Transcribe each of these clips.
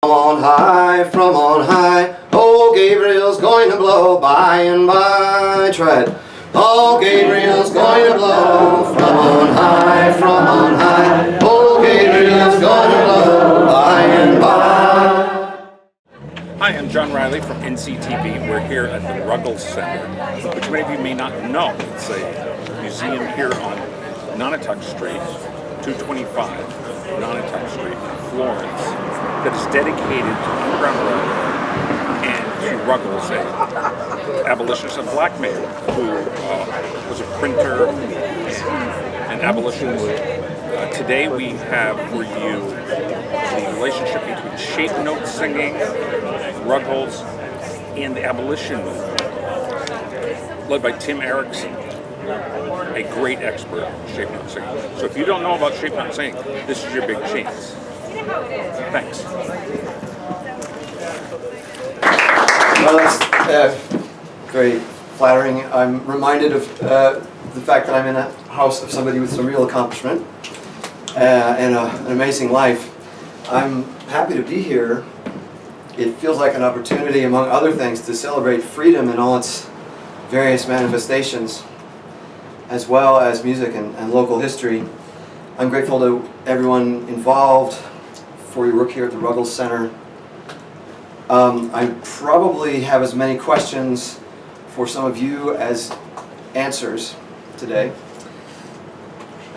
From on high, oh, Gabriel's going to blow by and by. Try it. Oh, Gabriel's going to blow from on high, oh, Gabriel's going to blow by and by. Hi, I'm John Riley from NCTV. We're here at the Ruggles Center, which many of you may not know. It's a museum here on Nonotuck Street, 225 Nonotuck Street in Florence, that is dedicated to Underground Railroad and to Ruggles, an abolitionist and black man who was a printer and abolitionist. Today we have for you the relationship between shape note singing, Ruggles, and the abolition movement, led by Tim Eriksen, a great expert in shape note singing. So if you don't know about shape note singing, this is your big chance. Thanks. Well, that's very flattering. I'm reminded of the fact that I'm in a house of somebody with some real accomplishment and an amazing life. I'm happy to be here. It feels like an opportunity, among other things, to celebrate freedom in all its various manifestations, as well as music and local history. I'm grateful to everyone involved for your work here at the Ruggles Center. I probably have as many questions for some of you as answers today.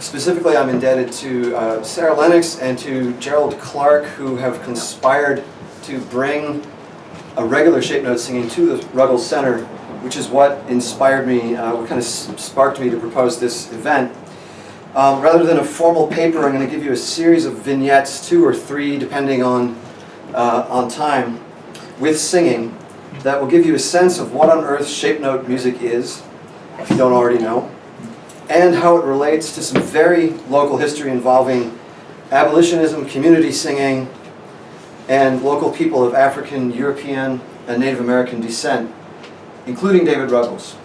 Specifically, I'm indebted to Sarah Lennox and to Gerald Clark, who have conspired to bring a regular shape note singing to the Ruggles Center, which is what inspired me, what kind of sparked me to propose this event. Rather than a formal paper, I'm going to give you a series of vignettes, 2 or 3, depending on time, with singing, that will give you a sense of what on earth shape note music is, if you don't already know, and how it relates to some very local history involving abolitionism, community singing, and local people of African, European, and Native American descent, including David Ruggles.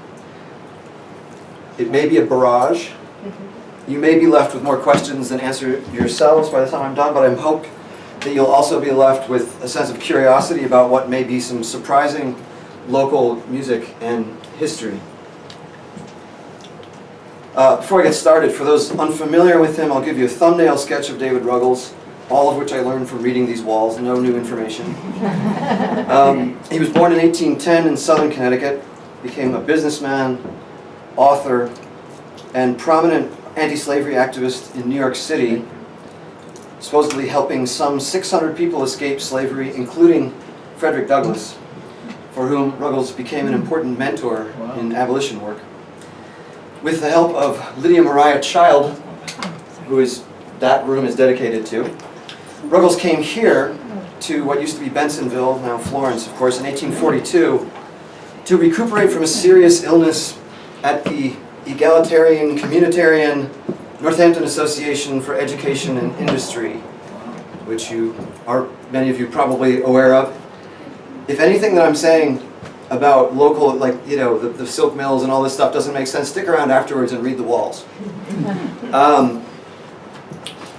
It may be a barrage. You may be left with more questions than answer yourselves by the time I'm done, but I hope that you'll also be left with a sense of curiosity about what may be some surprising local music and history. Before I get started, for those unfamiliar with him, I'll give you a thumbnail sketch of David Ruggles, all of which I learned from reading these walls, no new information. He was born in 1810 in southern Connecticut, became a businessman, author, and prominent anti-slavery activist in New York City, supposedly helping some 600 people escape slavery, including Frederick Douglass, for whom Ruggles became an important mentor in abolition work. With the help of Lydia Mariah Child, who that room is dedicated to, Ruggles came here to what used to be Bensonville, now Florence, of course, in 1842, to recuperate from a serious illness at the egalitarian, communitarian Northampton Association for Education and Industry, which many of you probably aware of. If anything that I'm saying about local, like, you know, the silk mills and all this stuff doesn't make sense, stick around afterwards and read the walls.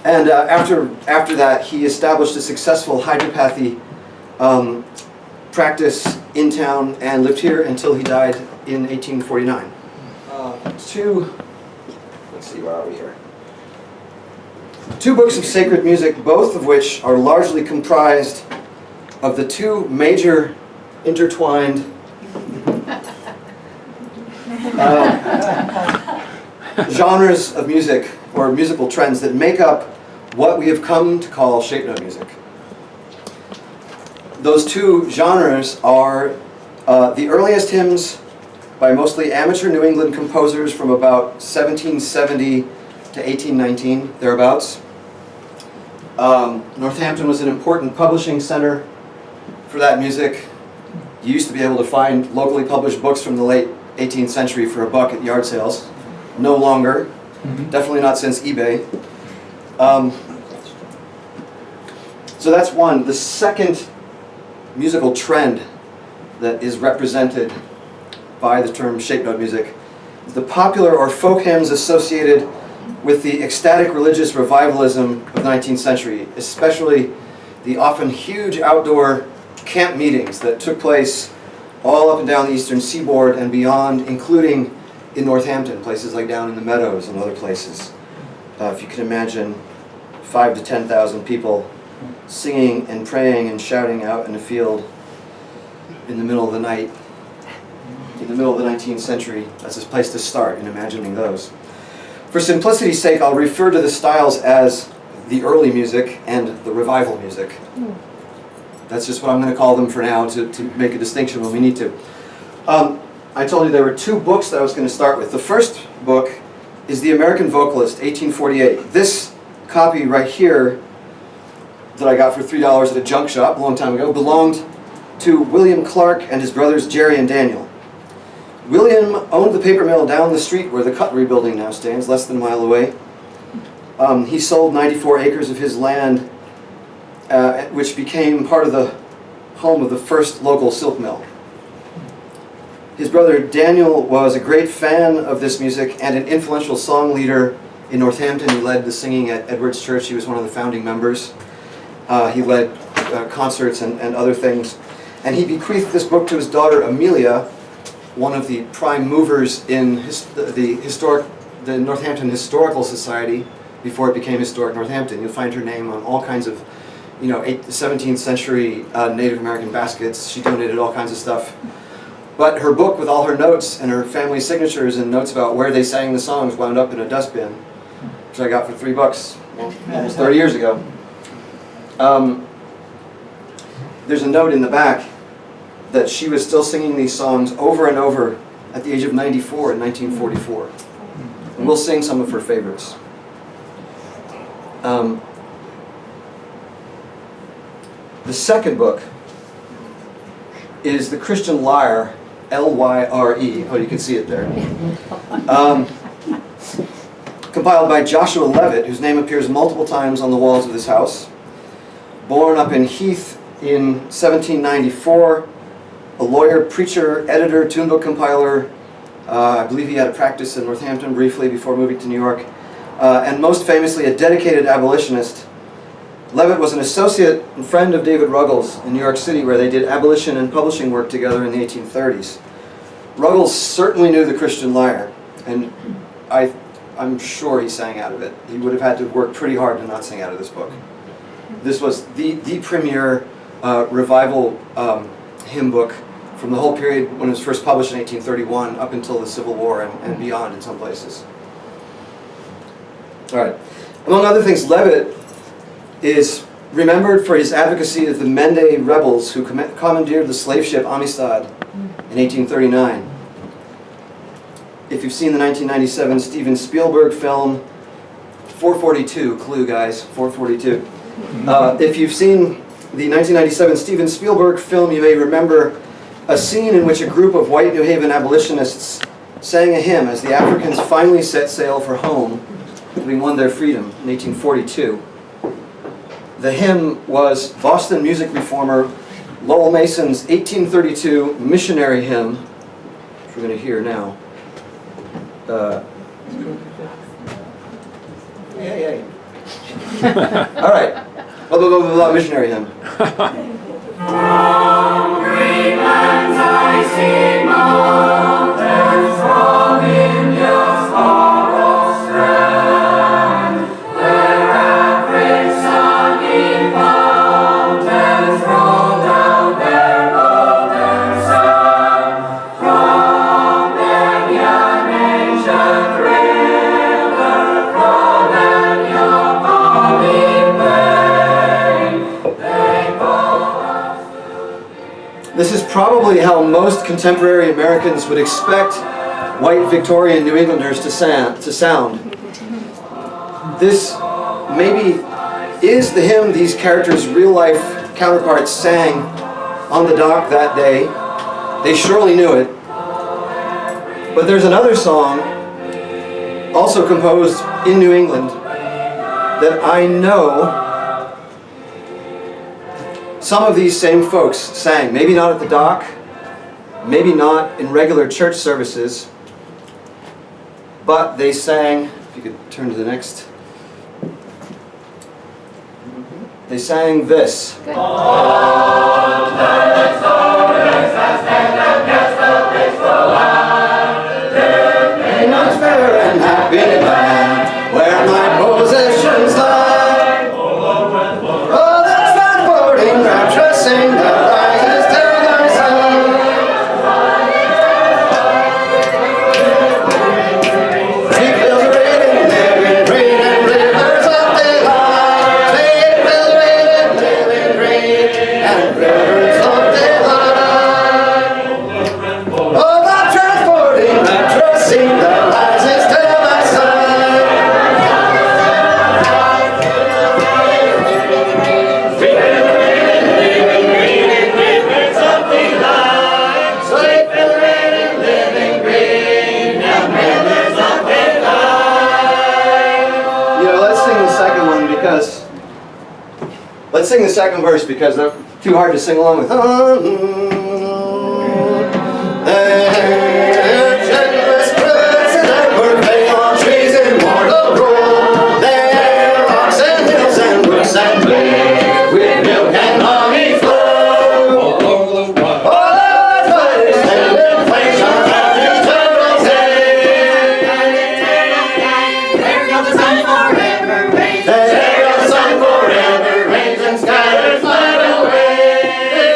After that, he established a successful hydropathy practice in town and lived here until he died in 1849. Let's see, where are we here? 2 books of sacred music, both of which are largely comprised of the 2 major intertwined genres of music, or musical trends, that make up what we have come to call shape note music. Those 2 genres are the earliest hymns by mostly amateur New England composers from about 1770 to 1819, thereabouts. Northampton was an important publishing center for that music. You used to be able to find locally published books from the late 18th century for $1 at yard sales. No longer. Definitely not since eBay. So that's one. The second musical trend that is represented by the term shape note music is the popular or folk hymns associated with the ecstatic religious revivalism of the 19th century, especially the often huge outdoor camp meetings that took place all up and down the eastern seaboard and beyond, including in Northampton, places like down in the Meadows and other places. If you can imagine 5,000 to 10,000 people singing and praying and shouting out in a field in the middle of the night, in the middle of the 19th century. That's a place to start in imagining those. For simplicity's sake, I'll refer to the styles as the early music and the revival music. That's just what I'm going to call them for now, to make a distinction when we need to. I told you there were two books that I was going to start with. The first book is The American Vocalist, 1848. This copy right here that I got for $3 at a junk shop a long time ago belonged to William Clark and his brothers Jerry and Daniel. William owned the paper mill down the street where the Cutlery Building now stands, less than a mile away. He sold 94 acres of his land, which became part of the home of the first local silk mill. His brother Daniel was a great fan of this music and an influential song leader in Northampton. He led the singing at Edward's Church. He was one of the founding members. He led concerts and other things. And he bequeathed this book to his daughter Amelia, one of the prime movers in the Northampton Historical Society before it became Historic Northampton. You'll find her name on all kinds of 17th century Native American baskets. She donated all kinds of stuff. But her book with all her notes and her family signatures and notes about where they sang the songs wound up in a dustbin, which I got for $3, well, almost 30 years ago. There's a note in the back that she was still singing these songs over and over at the age of 94 in 1944. And we'll sing some of her favorites. The second book is the Christian Lyre, L-Y-R-E. Oh, you can see it there. Compiled by Joshua Levitt, whose name appears multiple times on the walls of this house. Born up in Heath in 1794, a lawyer, preacher, editor, tune book compiler. I believe he had a practice in Northampton briefly before moving to New York. And most famously, a dedicated abolitionist. Levitt was an associate and friend of David Ruggles in New York City, where they did abolition and publishing work together in the 1830s. Ruggles certainly knew the Christian Lyre, and I'm sure he sang out of it. He would have had to work pretty hard to not sing out of this book. This was the premier revival hymn book from the whole period when it was first published in 1831 up until the Civil War and beyond in some places. All right. Among other things, Levitt is remembered for his advocacy of the Mende rebels who commandeered the slave ship Amistad in 1839. If you've seen the 1997 Steven Spielberg film 442, clue guys, 442. If you've seen the 1997 Steven Spielberg film, you may remember a scene in which a group of white New Haven abolitionists sang a hymn as the Africans finally set sail for home, having won their freedom in 1842. The hymn was Boston music reformer Lowell Mason's 1832 Missionary hymn, which we're going to hear now. All right. Blah, blah, blah, blah, blah, Missionary hymn. From green lands I see mountains from India's hollow strand, where Afric's sunny fountains roll down their golden sand. From many an ancient river, from many a palmy plain, they call us to be. This is probably how most contemporary Americans would expect white Victorian New Englanders to sound. This maybe is the hymn these characters' real-life counterparts sang on the dock that day. They surely knew it. But there's another song, also composed in New England, that I know some of these same folks sang. Maybe not at the dock, maybe not in regular church services, but they sang, if you could turn to the next. they sang this. Fair and happy land, where my possessions lie. Oh, the transporting rapture sing that rises to thy side. He feels reading, living green, and rivers of delight. He feels reading, living green, and rivers of delight. Oh, the transporting rapture sing that rises to thy side. Let's sing the second verse because they're too hard to sing along with. Generous birds that were fed on trees in mortal grove. There rocks and hills and brooks and plains with milk and honey flow. All over the world. All over the extended plains of eternal day. There goes the sun forever rains. There goes the sun forever rains and scatters light away.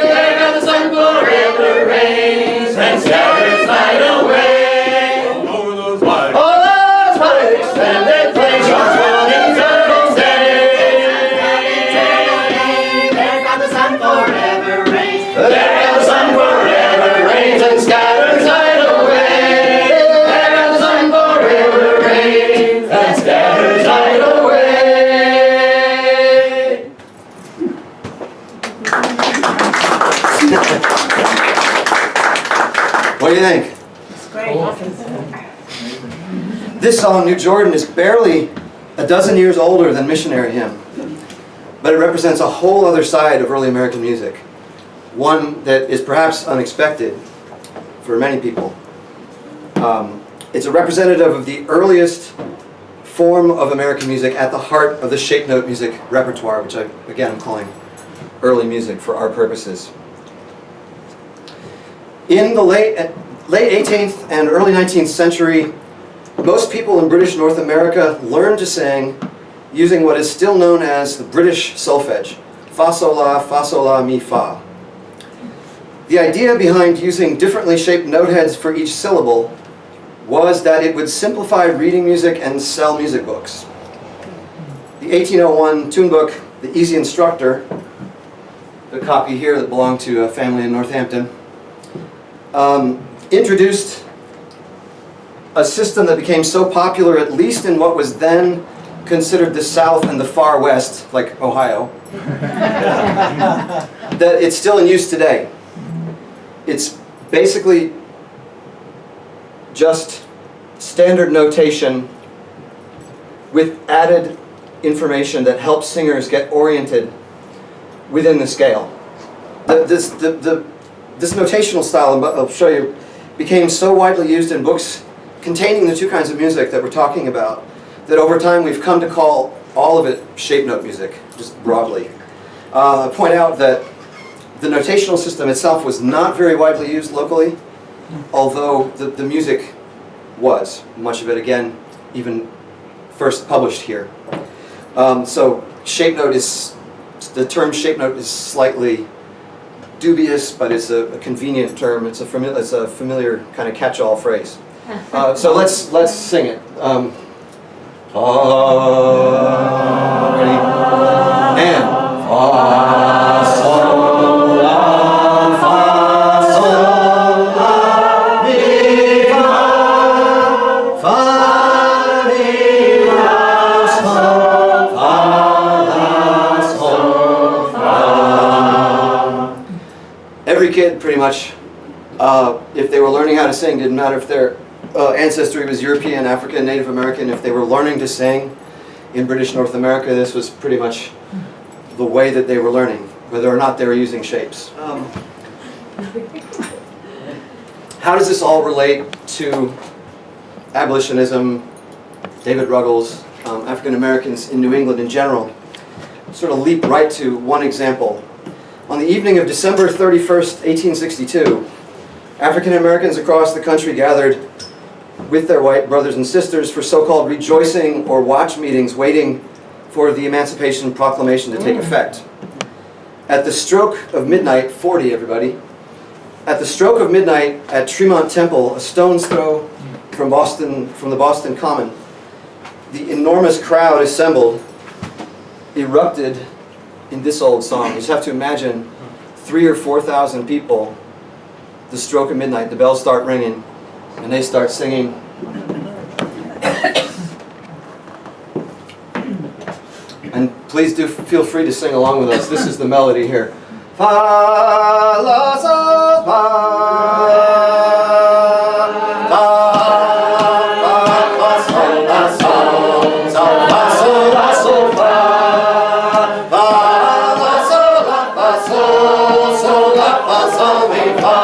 There goes the sun forever rains and scatters light away. All over those wide. All those wide extended plains of one eternal day. There goes the sun forever rains. There goes the sun forever rains and scatters light away. There goes the sun forever rains and scatters light away. What do you think? This song, New Jordan, is barely a dozen years older than Missionary Hymn, but it represents a whole other side of early American music, one that is perhaps unexpected for many people. It's a representative of the earliest form of American music at the heart of the shape note music repertoire, which I, again, am calling early music for our purposes. In the late 18th and early 19th century, most people in British North America learned to sing using what is still known as the British solfege, fa, sol, la, mi, fa. The idea behind using differently shaped note heads for each syllable was that it would simplify reading music and sell music books. The 1801 tune book, The Easy Instructor, the copy here that belonged to a family in Northampton, introduced a system that became so popular, at least in what was then considered the South and the Far West, like Ohio, that it's still in use today. It's basically just standard notation with added information that helps singers get oriented within the scale. This notational style, I'll show you, became so widely used in books containing the two kinds of music that we're talking about that over time we've come to call all of it shape note music, just broadly. I point out that the notational system itself was not very widely used locally, although the music was, much of it, again, even first published here. So shape note is, the term shape note is slightly dubious, but it's a convenient term. It's a familiar kind of catch-all phrase. So let's sing it. Ready? And fa, sol, la, mi, fa, mi, la, sol, fa, la, sol, fa. Every kid, pretty much, if they were learning how to sing, didn't matter if their ancestry was European, African, Native American, if they were learning to sing in British North America, this was pretty much the way that they were learning, whether or not they were using shapes. How does this all relate to abolitionism, David Ruggles, African Americans in New England in general? sort of leap right to one example. On the evening of December 31st, 1862, African Americans across the country gathered with their white brothers and sisters for so-called rejoicing or watch meetings waiting for the Emancipation Proclamation to take effect. At the stroke of midnight, 40 everybody, at the stroke of midnight at Tremont Temple, a stone's throw from the Boston Common, the enormous crowd assembled erupted in this old song. You just have to imagine 3,000 or 4,000 people, the stroke of midnight, the bells start ringing, and they start singing. And please do feel free to sing along with us. This is the melody here. Fa, la, sol, fa, fa, fa, sol, la, sol, sol, fa, sol, la, sol, fa, fa, la, sol, la, fa, sol, sol, la, fa, sol, mi, fa,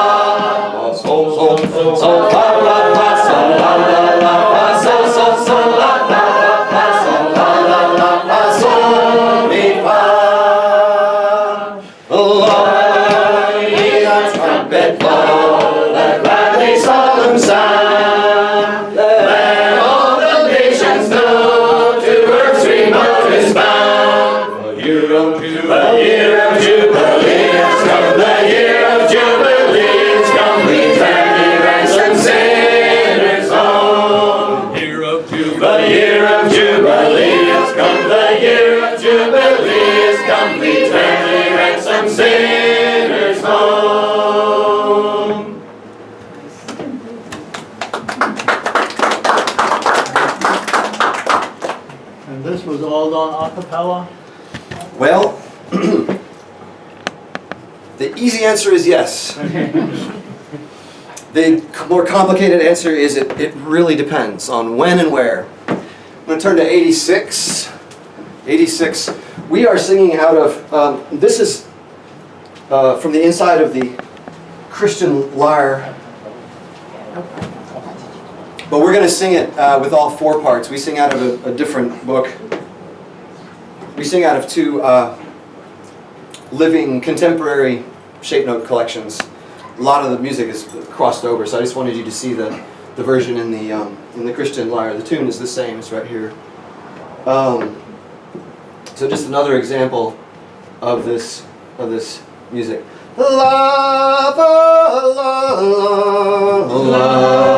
sol, sol, sol, fa, la, fa, sol, la, la, la, fa, sol, sol, sol, la, fa, fa, sol, la, la, la, fa, sol, mi, fa. Trumpet blow, that gladly solemn sound, let all the nations know to earth's remotest bound. A year of jubilees, come the year of jubilees, come we gladly ransom sinners home. The year of jubilees, come the year of jubilees, come we gladly ransom sinners home. And this was all done a cappella? Well, the easy answer is yes. The more complicated answer is it really depends on when and where. I'm going to turn to 86. 86. We are singing out of, this is from the inside of the Christian Lyre. But we're going to sing it with all four parts. We sing out of a different book. We sing out of two living contemporary shape note collections. A lot of the music is crossed over, so I just wanted you to see the version in the Christian Lyre. The tune is the same. It's right here. So just another example of this music. La la la la la.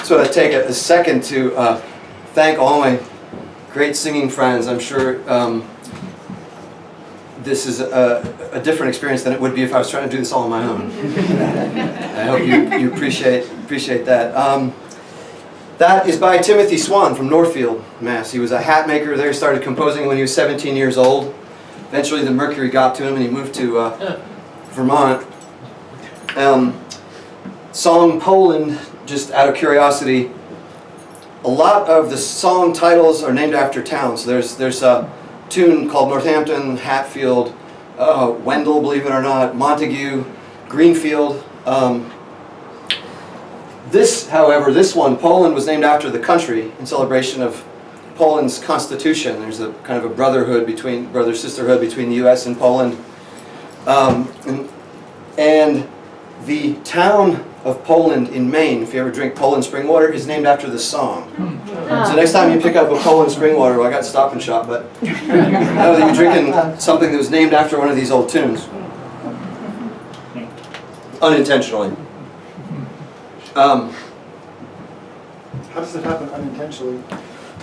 So I take a second to thank all my great singing friends. I'm sure this is a different experience than it would be if I was trying to do this all on my own. I hope you appreciate that. That is by Timothy Swan from Northfield, Mass. He was a hat maker there. He started composing when he was 17 years old. Eventually the mercury got to him and he moved to Vermont. Song Poland, just out of curiosity, a lot of the song titles are named after towns. There's a tune called Northampton, Hatfield, Wendell, believe it or not, Montague, Greenfield. This, however, this one, Poland was named after the country in celebration of Poland's constitution. There's a kind of a brother-sisterhood between the U.S. and Poland. And the town of Poland in Maine, if you ever drink Poland spring water, is named after the song. So next time you pick up a Poland spring water, well, I got Stop and Shop, but know that you're drinking something that was named after one of these old tunes. Unintentionally. How does it happen unintentionally?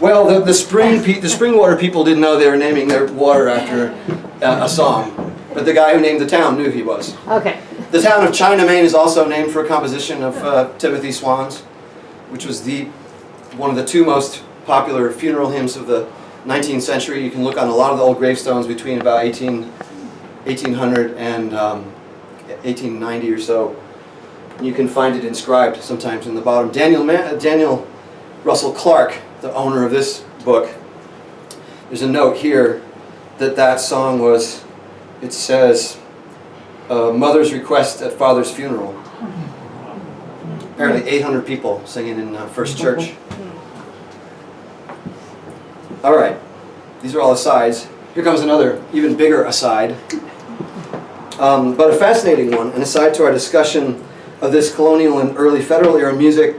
Well, the spring water people didn't know they were naming their water after a song, but the guy who named the town knew he was. Okay. The town of China, Maine is also named for a composition of Timothy Swan's, which was one of the two most popular funeral hymns of the 19th century. You can look on a lot of the old gravestones between about 1800 and 1890 or so. You can find it inscribed sometimes in the bottom. Daniel Russell Clark, the owner of this book, there's a note here that song was, it says, mother's request at father's funeral. Apparently 800 people singing in First Church. All right, these are all asides. Here comes another, even bigger aside. But a fascinating one, an aside to our discussion of this colonial and early federal era music.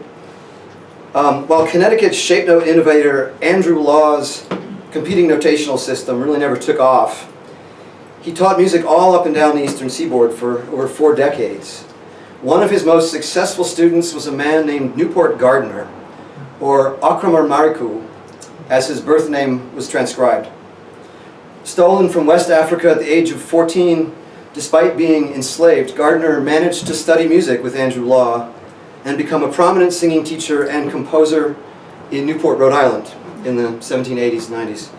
While Connecticut's shape note innovator Andrew Law's competing notational system really never took off, he taught music all up and down the eastern seaboard for over 4 decades. One of his most successful students was a man named Newport Gardner, or Akramar Mariku, as his birth name was transcribed. Stolen from West Africa at the age of 14, despite being enslaved, Gardner managed to study music with Andrew Law and become a prominent singing teacher and composer in Newport, Rhode Island in the 1780s, 90s,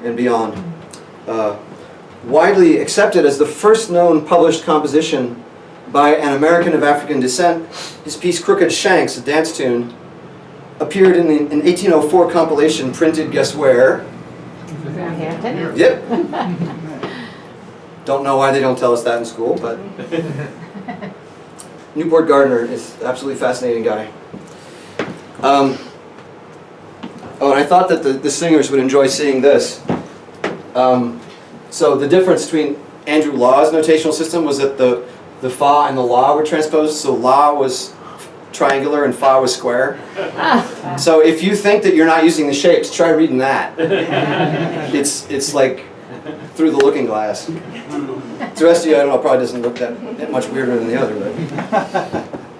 and beyond. Widely accepted as the first known published composition by an American of African descent, his piece Crooked Shanks, a dance tune, appeared in an 1804 compilation printed, guess where? Hampton? Yep. Don't know why they don't tell us that in school, but Newport Gardner is an absolutely fascinating guy. Oh, and I thought that the singers would enjoy seeing this. So the difference between Andrew Law's notational system was that the fa and the la were transposed, so la was triangular and fa was square. So if you think that you're not using the shapes, try reading that. It's like through the looking glass. The rest of you, I don't know, probably doesn't look that much weirder than the other,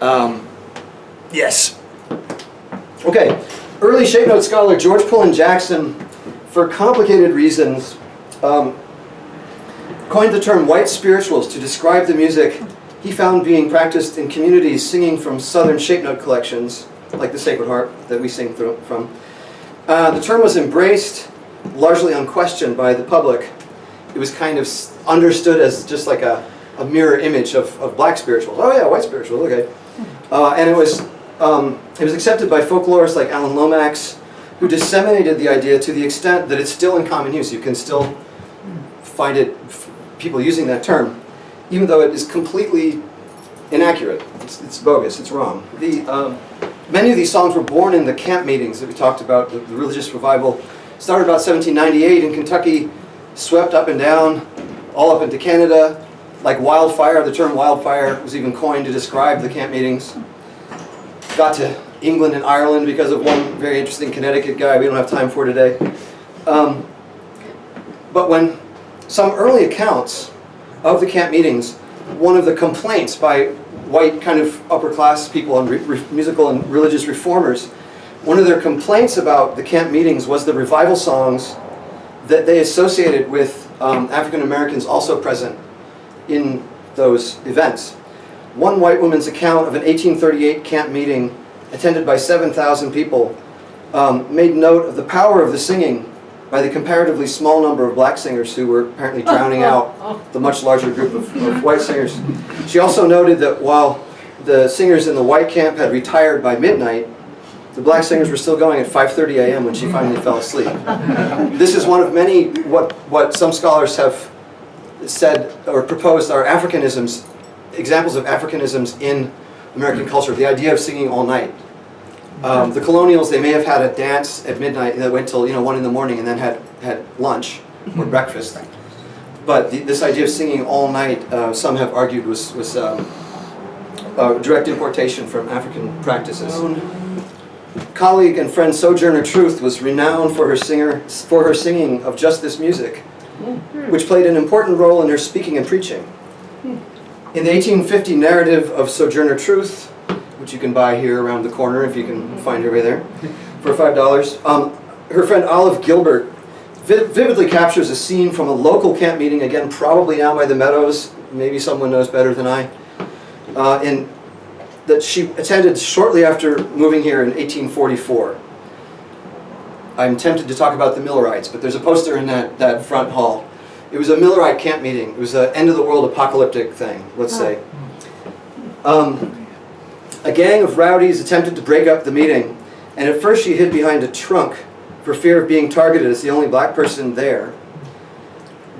but yes. Okay, early shape note scholar George Pullen Jackson, for complicated reasons, coined the term white spirituals to describe the music he found being practiced in communities singing from southern shape note collections, like the Sacred Harp that we sing from. The term was embraced, largely unquestioned by the public. It was kind of understood as just like a mirror image of black spirituals. Oh yeah, white spirituals, okay. And it was accepted by folklorists like Alan Lomax, who disseminated the idea to the extent that it's still in common use. You can still find it, people using that term, even though it is completely inaccurate. It's bogus, it's wrong. Many of these songs were born in the camp meetings that we talked about. The religious revival started about 1798 in Kentucky, swept up and down, all up into Canada. Like wildfire, the term wildfire was even coined to describe the camp meetings. Got to England and Ireland because of one very interesting Connecticut guy we don't have time for today. But when some early accounts of the camp meetings, one of the complaints by white kind of upper class people and musical and religious reformers, one of their complaints about the camp meetings was the revival songs that they associated with African Americans also present in those events. One white woman's account of an 1838 camp meeting attended by 7,000 people made note of the power of the singing by the comparatively small number of black singers who were apparently drowning out the much larger group of white singers. She also noted that while the singers in the white camp had retired by midnight, the black singers were still going at 5:30 a.m. when she finally fell asleep. This is one of many, what some scholars have said or proposed are Africanisms, examples of Africanisms in American culture, the idea of singing all night. The colonials, they may have had a dance at midnight that went till 1 in the morning and then had lunch or breakfast. But this idea of singing all night, some have argued was a direct importation from African practices. Colleague and friend Sojourner Truth was renowned for her singing of just this music, which played an important role in her speaking and preaching. In the 1850 narrative of Sojourner Truth, which you can buy here around the corner if you can find your way there, for $5, her friend Olive Gilbert vividly captures a scene from a local camp meeting, again probably now by the Meadows, maybe someone knows better than I, that she attended shortly after moving here in 1844. I'm tempted to talk about the Millerites, but there's a poster in that front hall. It was a Millerite camp meeting. It was an end-of-the-world apocalyptic thing, let's say. A gang of rowdies attempted to break up the meeting, and at first she hid behind a trunk for fear of being targeted as the only black person there.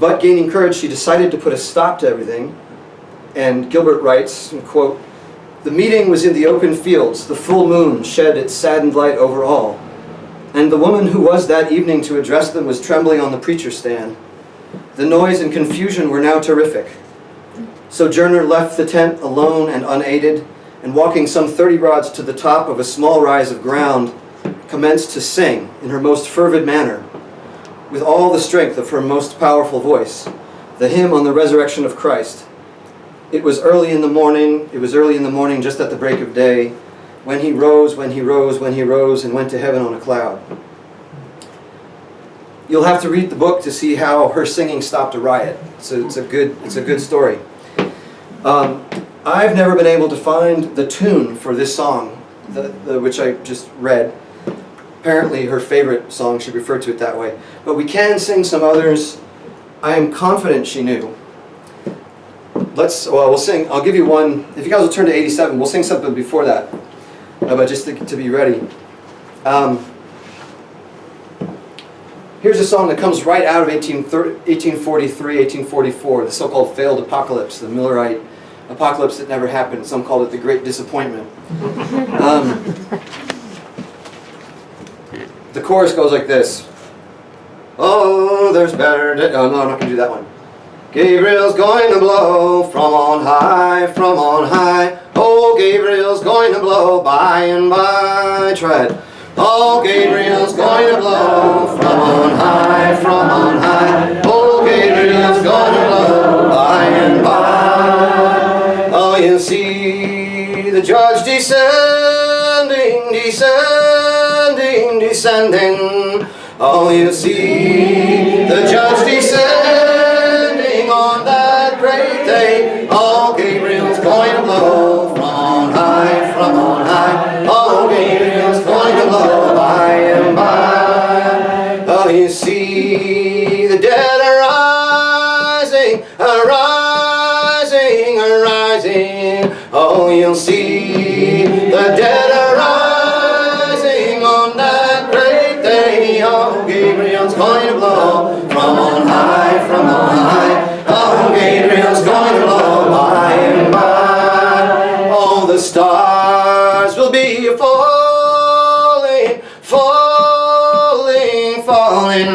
But gaining courage, she decided to put a stop to everything. And Gilbert writes, and quote, "The meeting was in the open fields. The full moon shed its saddened light over all. And the woman who was that evening to address them was trembling on the preacher's stand. The noise and confusion were now terrific. Sojourner left the tent alone and unaided, and walking some 30 rods to the top of a small rise of ground, commenced to sing in her most fervid manner, with all the strength of her most powerful voice, the hymn on the resurrection of Christ. It was early in the morning, just at the break of day, when he rose, when he rose, when he rose, and went to heaven on a cloud." You'll have to read the book to see how her singing stopped a riot. So it's a good story. I've never been able to find the tune for this song, which I just read. Apparently her favorite song, she referred to it that way. But we can sing some others. I am confident she knew. We'll sing, I'll give you one. If you guys will turn to 87, we'll sing something before that. But just to be ready. Here's a song that comes right out of 1843, 1844, the so-called failed apocalypse, the Millerite apocalypse that never happened. Some called it the Great Disappointment. The chorus goes like this. Oh, there's better days. Oh, no, I'm not going to do that one. Gabriel's going to blow from on high, from on high. Oh, Gabriel's going to blow by and by. Try it. Oh, Gabriel's going to blow from on high, from on high. Oh, Gabriel's going to blow by and by. Oh, you see the judge descending, descending, descending. Oh, you see the judge descending on that great day. Oh, Gabriel's going to blow from on high, from on high. Oh, Gabriel's going to blow by and by. Oh, you see the dead arising, arising, arising. Oh, you'll see the dead arising on that great day. Oh, Gabriel's going to blow from on high, from on high. Oh, Gabriel's going to blow by and by. Oh, the stars will be falling, falling, falling.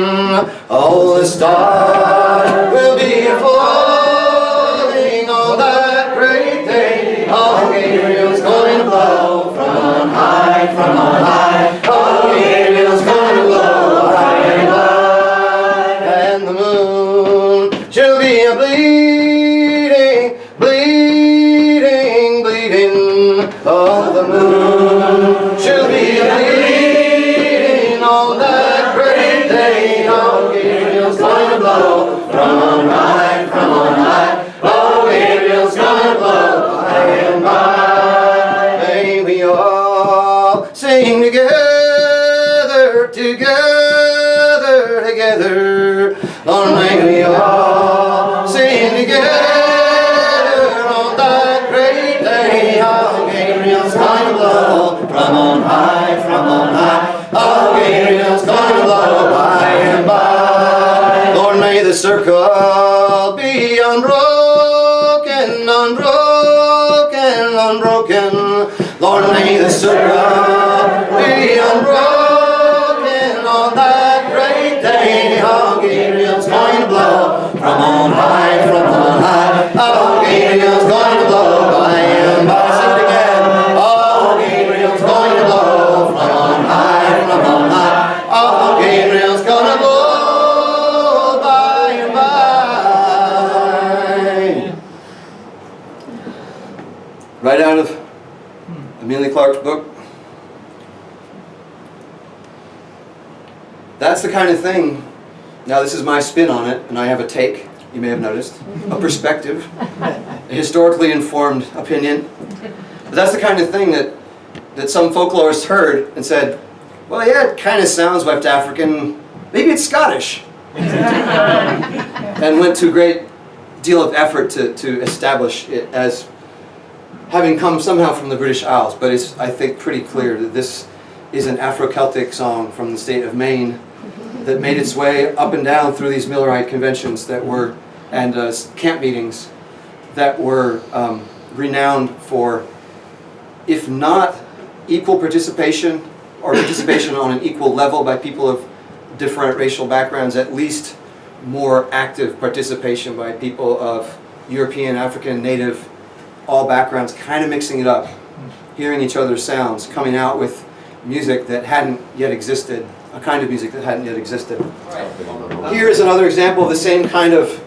Oh, the stars will be falling on that great day. Oh, Gabriel's going to blow from on high, from on high. Oh, Gabriel's going to blow by and by. And the moon shall be a bleeding, bleeding, bleeding. Oh, the moon shall be a bleeding on that great day. Oh, Gabriel's going to blow from on high, from on high. Oh, Gabriel's going to blow by and by. May we all sing together, together, together. Oh, may we all sing together on that great day. Oh, Gabriel's going to blow from on high, from on high. Oh, Gabriel's going to blow by and by. Lord, may the circle be the circle be unbroken on that great day. Oh, Gabriel's going to blow from on high, from on high. Oh, Gabriel's going to blow by and by. Sing it again. Oh, Gabriel's going to blow from on high, from on high. Oh, Gabriel's going to blow by and by. Right out of Amelia Clark's book. That's the kind of thing. Now this is my spin on it, and I have a take, you may have noticed, a perspective, a historically informed opinion. But that's the kind of thing that some folklorists heard and said, well, yeah, it kind of sounds West African, maybe it's Scottish. And went to a great deal of effort to establish it as having come somehow from the British Isles. But it's, I think, pretty clear that this is an Afro-Celtic song from the state of Maine that made its way up and down through these Millerite conventions that were, and camp meetings that were renowned for, if not equal participation, or participation on an equal level by people of different racial backgrounds, at least more active participation by people of European, African, Native, all backgrounds, kind of mixing it up, hearing each other's sounds, coming out with music that hadn't yet existed, a kind of music that hadn't yet existed. Here is another example of the same kind of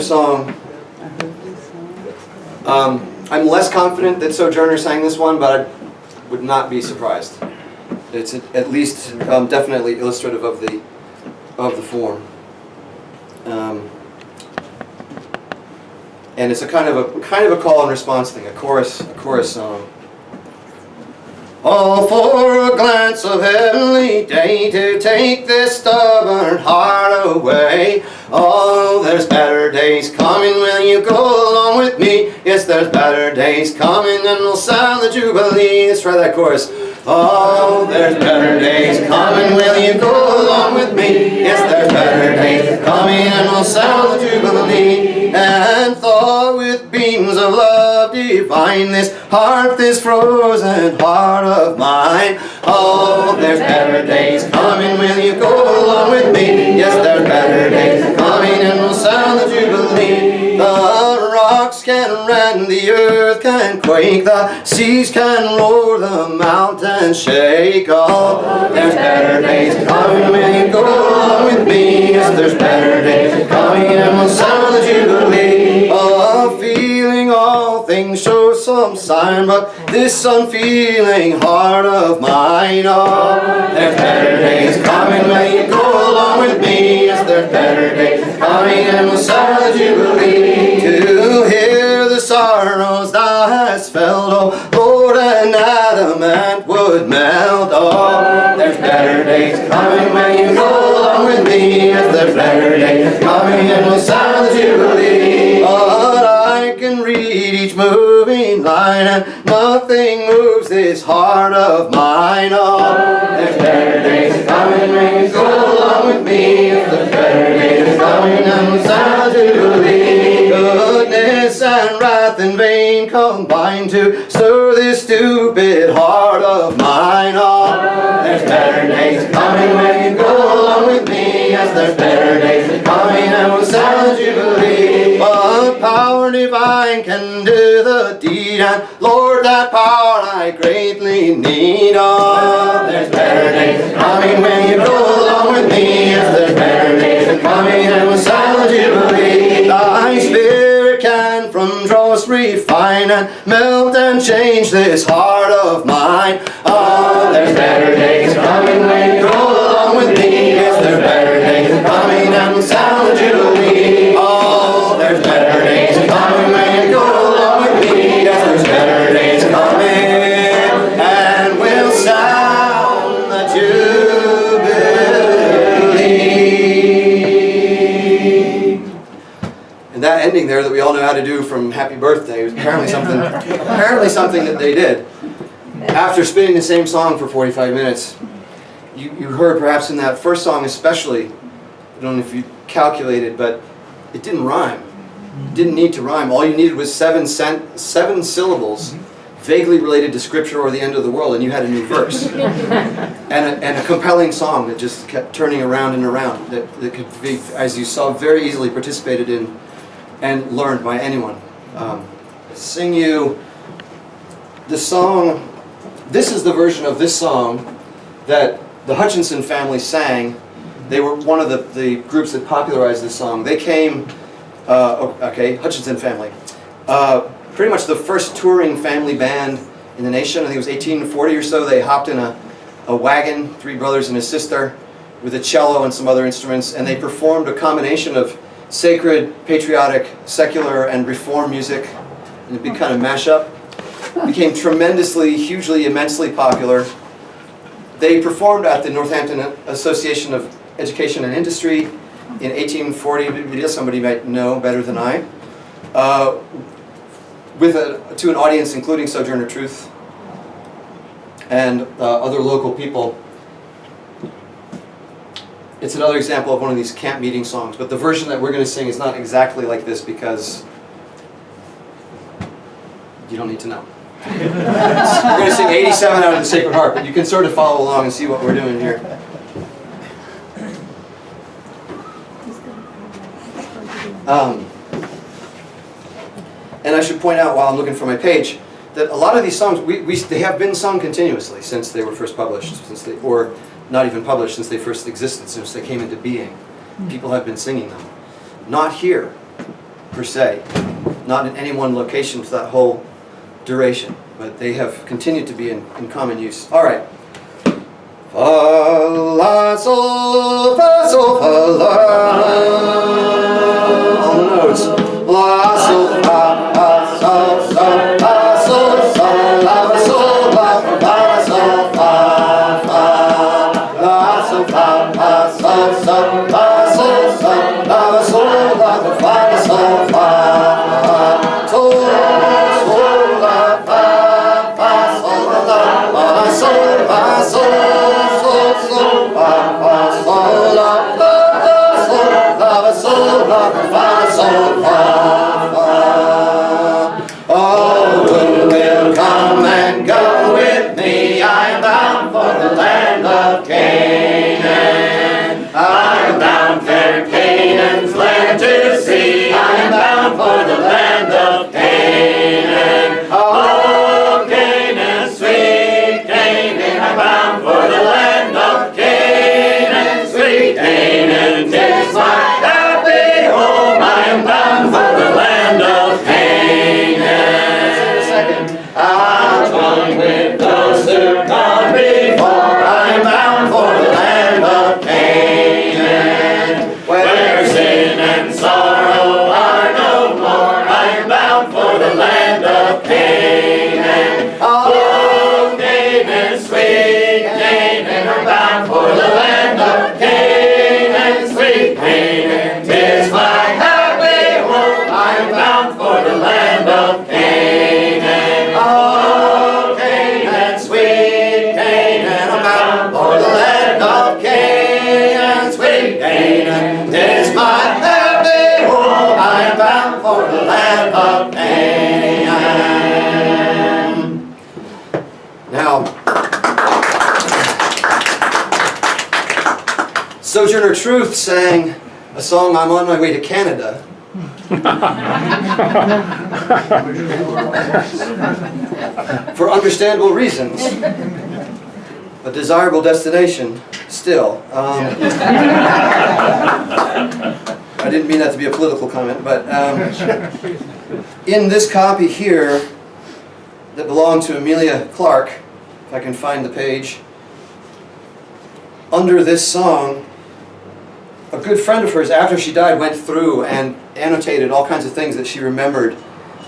song. I'm less confident that Sojourner sang this one, but I would not be surprised. It's at least definitely illustrative of the form. And it's a kind of a call and response thing, a chorus song. Oh, for a glance of heavenly day to take this stubborn heart away. Oh, there's better days coming, will you go along with me? Yes, there's better days coming, and we'll sound the jubilee. Let's try that chorus. Oh, there's better days coming, will you go along with me? Yes, there's better days coming, and we'll sound the jubilee. And thaw with beams of love divine this heart, this frozen heart of mine. Oh, there's better days coming, will you go along with me? Yes, there's better days coming, and we'll sound the jubilee. The rocks can rend, the earth can quake, the seas can roar, the mountains shake. Oh, there's better days coming, will you go along with me? Yes, there's better days coming, and we'll sound the jubilee. Oh, feeling all things show some sign, but this unfeeling heart of mine. Oh, there's better days coming, will you go along with me? Yes, there's better days coming, and we'll sound the jubilee. To hear the sorrows thou hast felt, oh Lord, and adamant would melt. Oh, there's better days coming, when you go along with me. Yes, there's better days coming, and we'll sound the jubilee. But I can read each moving line, and nothing moves this heart of mine. Oh, there's better days coming, when you go along with me. Yes, there's better days coming, and we'll sound the jubilee. Goodness and wrath in vain combine to stir this stupid heart of mine. Oh, there's better days coming, when you go along with me. Yes, there's better days coming, and we'll sound the jubilee. But power divine can do the deed, and Lord, that power I greatly need. Oh, there's better days coming, when you go along with me. Yes, there's better days coming, and we'll sound the jubilee. Thy spirit can from dross refine and melt and change this heart of mine. Oh, there's better days coming, when you go along with me. Yes, there's better days coming, and we'll sound the jubilee. Oh, there's better days coming, when you go along with me. Yes, there's better days coming, and we'll sound the jubilee. And that ending there that we all know how to do from Happy Birthday was apparently something that they did. After spinning the same song for 45 minutes, you heard perhaps in that first song especially, I don't know if you calculated, but it didn't rhyme. It didn't need to rhyme. All you needed was seven syllables vaguely related to scripture or the end of the world, and you had a new verse. and a compelling song that just kept turning around and around, that could be, as you saw, very easily participated in and learned by anyone. Sing you the song. This is the version of this song that the Hutchinson family sang. They were one of the groups that popularized this song. They came, Hutchinson Family. Pretty much the first touring family band in the nation. I think it was 1840 or so. They hopped in a wagon, 3 brothers and a sister, with a cello and some other instruments, and they performed a combination of sacred, patriotic, secular, and reform music in a big kind of mashup. Became tremendously, hugely, immensely popular. They performed at the Northampton Association of Education and Industry in 1840. Somebody might know better than I. To an audience including Sojourner Truth and other local people. It's another example of one of these camp meeting songs, but the version that we're going to sing is not exactly like this because you don't need to know. We're going to sing 87 out of the Sacred Heart, but you can sort of follow along and see what we're doing here. And I should point out while I'm looking for my page that a lot of these songs, they have been sung continuously since they were first published, or not even published, since they first existed, since they came into being. People have been singing them. Not here, per se. Not in any one location for that whole duration. But they have continued to be in common use. All right. Fa, la, sol, fa, sol, fa, la. All the notes. La, sol, fa, fa, sol, sol, fa, sol, sol, la, sol, la, fa, sol, fa, fa. La, sol, fa, fa, sol, sol, fa, sol, sol, la, sol, la, fa, sol, fa, sol, sol, la, fa, fa, sol, la, sol, fa, sol, sol, sol, fa, fa, sol, la, fa, sol, la, sol, la, fa, sol, fa. Oh, who will come and go with me? I am bound for the land of Canaan. I am bound for Canaan's land to see. I am bound for the land of Canaan. Oh, Canaan, sweet Canaan. I'm bound for the land of Canaan, sweet Canaan. 'Tis my happy home. I am bound for the land of Canaan. I'll join with those who gone before. I am bound for the land of Canaan, where sin and sorrow are no more. I am bound for the land of Canaan. Oh, Canaan, sweet Canaan, I'm bound for the land of Canaan, sweet Canaan. 'Tis my happy home. I am bound for the land of Canaan. Oh, Canaan, sweet Canaan, I'm bound for the land of Canaan, sweet Canaan. 'Tis my happy home. I am bound for the land of Canaan. Now, Sojourner Truth sang a song, I'm on my way to Canada. For understandable reasons. A desirable destination, still. I didn't mean that to be a political comment, but in this copy here that belonged to Amelia Clark, if I can find the page, under this song, a good friend of hers, after she died, went through and annotated all kinds of things that she remembered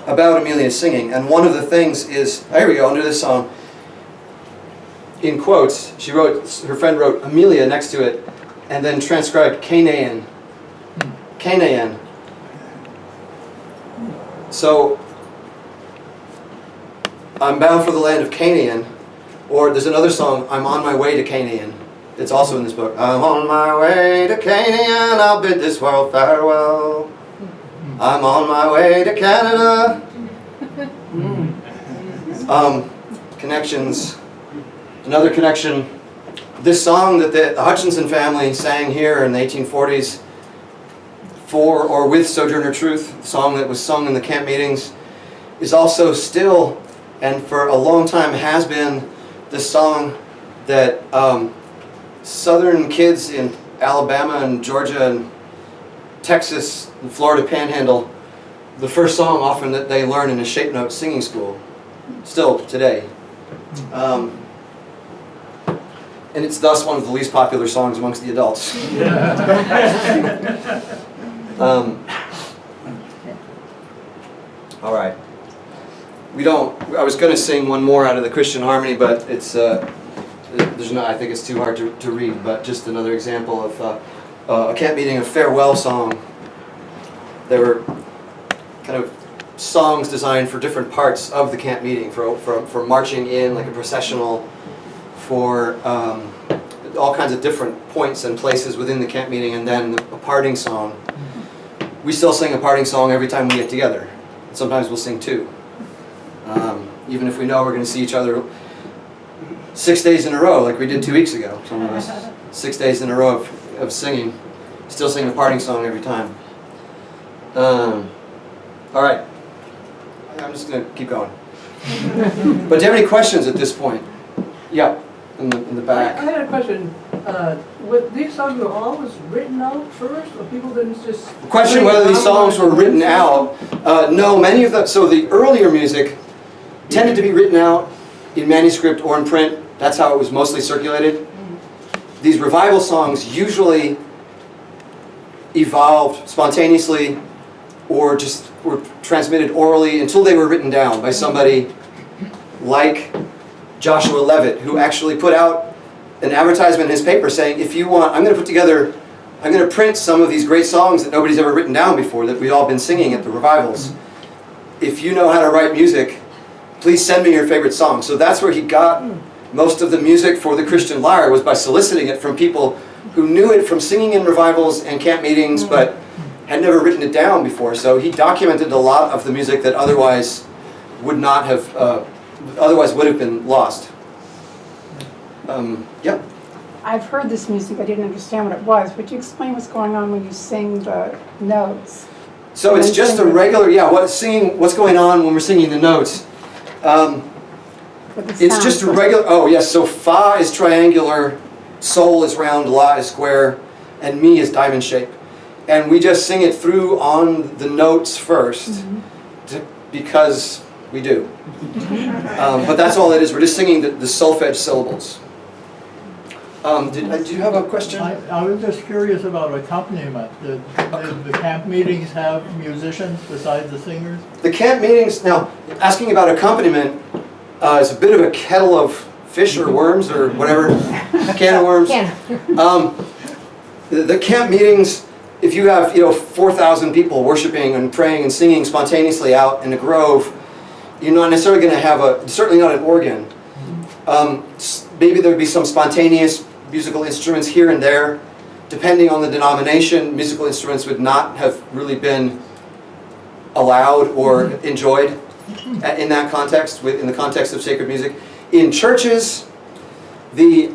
about Amelia's singing. And one of the things is, here we go, under this song, in quotes, she wrote, her friend wrote Amelia next to it, and then transcribed Canaan. Canaan. So, I'm bound for the land of Canaan, or there's another song, I'm on my way to Canaan. It's also in this book. I'm on my way to Canaan, I'll bid this world farewell. I'm on my way to Canada. Connections. Another connection. This song that the Hutchinson family sang here in the 1840s for or with Sojourner Truth, the song that was sung in the camp meetings, is also still, and for a long time has been, the song that Southern kids in Alabama and Georgia and Texas and Florida Panhandle, the first song often that they learn in a shape note singing school, still today. And it's thus one of the least popular songs amongst the adults. All right. I was going to sing one more out of the Christian Harmony, but it's I think it's too hard to read, but just another example of a camp meeting, a farewell song. There were kind of songs designed for different parts of the camp meeting, for marching in, like a processional, for all kinds of different points and places within the camp meeting, and then a parting song. We still sing a parting song every time we get together. Sometimes we'll sing two. Even if we know we're going to see each other 6 days in a row, like we did 2 weeks ago, some of us. 6 days in a row of singing. Still sing a parting song every time. All right. I'm just going to keep going. But do you have any questions at this point? Yeah, in the back. I had a question. These songs were always written out first, or people didn't just... The question whether these songs were written out. No, many of them. So the earlier music tended to be written out in manuscript or in print. That's how it was mostly circulated. These revival songs usually evolved spontaneously or just were transmitted orally until they were written down by somebody like Joshua Levitt, who actually put out an advertisement in his paper saying, if you want, I'm going to print some of these great songs that nobody's ever written down before, that we've all been singing at the revivals. If you know how to write music, please send me your favorite song. So that's where he got most of the music for the Christian Lyre, was by soliciting it from people who knew it from singing in revivals and camp meetings, but had never written it down before. So he documented a lot of the music that otherwise would not have, otherwise would have been lost. Yeah. I've heard this music, I didn't understand what it was. Would you explain what's going on when you sing the notes? So it's just a regular, what's going on when we're singing the notes. It's just a regular, oh yes, so Fa is triangular, Sol is round, La is square, and Mi is diamond shape. And we just sing it through on the notes first, because we do. But that's all it is, we're just singing the solfege syllables. Do you have a question? I was just curious about accompaniment. Did the camp meetings have musicians besides the singers? The camp meetings, now, asking about accompaniment is a bit of a kettle of fish or worms or whatever, can of worms. The camp meetings, if you have 4,000 people worshiping and praying and singing spontaneously out in a grove, you're not necessarily going to have certainly not an organ. Maybe there would be some spontaneous musical instruments here and there. Depending on the denomination, musical instruments would not have really been allowed or enjoyed in that context, in the context of sacred music. In churches, the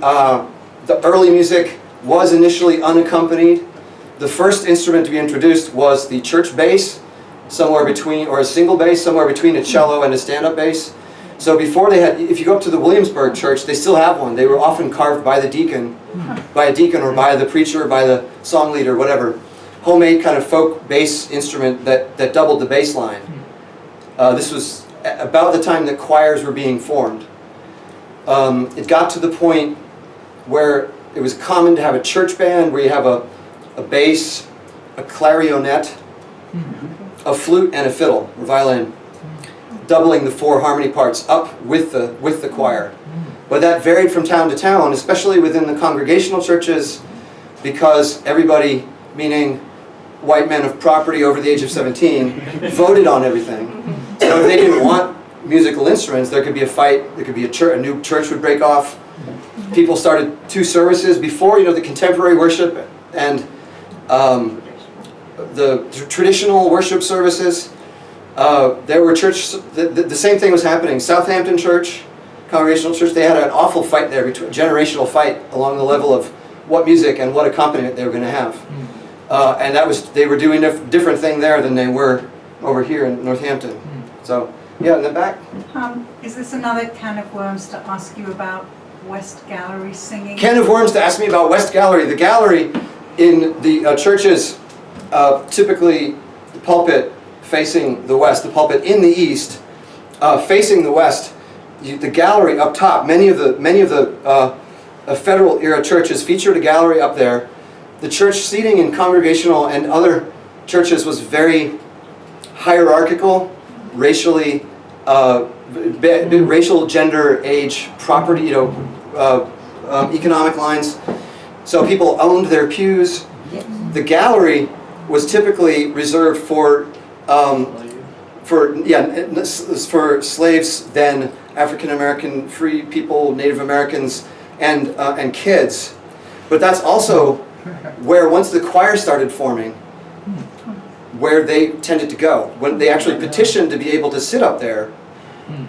early music was initially unaccompanied. The first instrument to be introduced was the church bass, somewhere between, or a single bass, somewhere between a cello and a stand-up bass. So before they had, if you go up to the Williamsburg church, they still have one. They were often carved by the deacon, or by the preacher, or by the song leader, whatever. Homemade kind of folk bass instrument that doubled the bass line. This was about the time that choirs were being formed. It got to the point where it was common to have a church band where you have a bass, a clarionet, a flute, and a fiddle, or violin, doubling the 4 harmony parts up with the choir. But that varied from town to town, especially within the congregational churches, because everybody, meaning white men of property over the age of 17, voted on everything. So if they didn't want musical instruments, there could be a fight, there could be a new church would break off. People started 2 services before, the contemporary worship and the traditional worship services. There were the same thing was happening. Southampton Church, Congregational Church, they had an awful fight there, generational fight along the level of what music and what accompaniment they were going to have. And they were doing a different thing there than they were over here in Northampton. So, yeah, in the back. Is this another can of worms to ask you about West Gallery singing? Can of worms to ask me about West Gallery. The gallery in the churches, typically the pulpit facing the west, the pulpit in the east, facing the west. The gallery up top, many of the Federal era churches featured a gallery up there. The church seating in Congregational and other churches was very hierarchical, racially, racial, gender, age, property, economic lines. So people owned their pews. The gallery was typically reserved for slaves, then African American free people, Native Americans, and kids. But that's also where, once the choir started forming, where they tended to go. When they actually petitioned to be able to sit up there,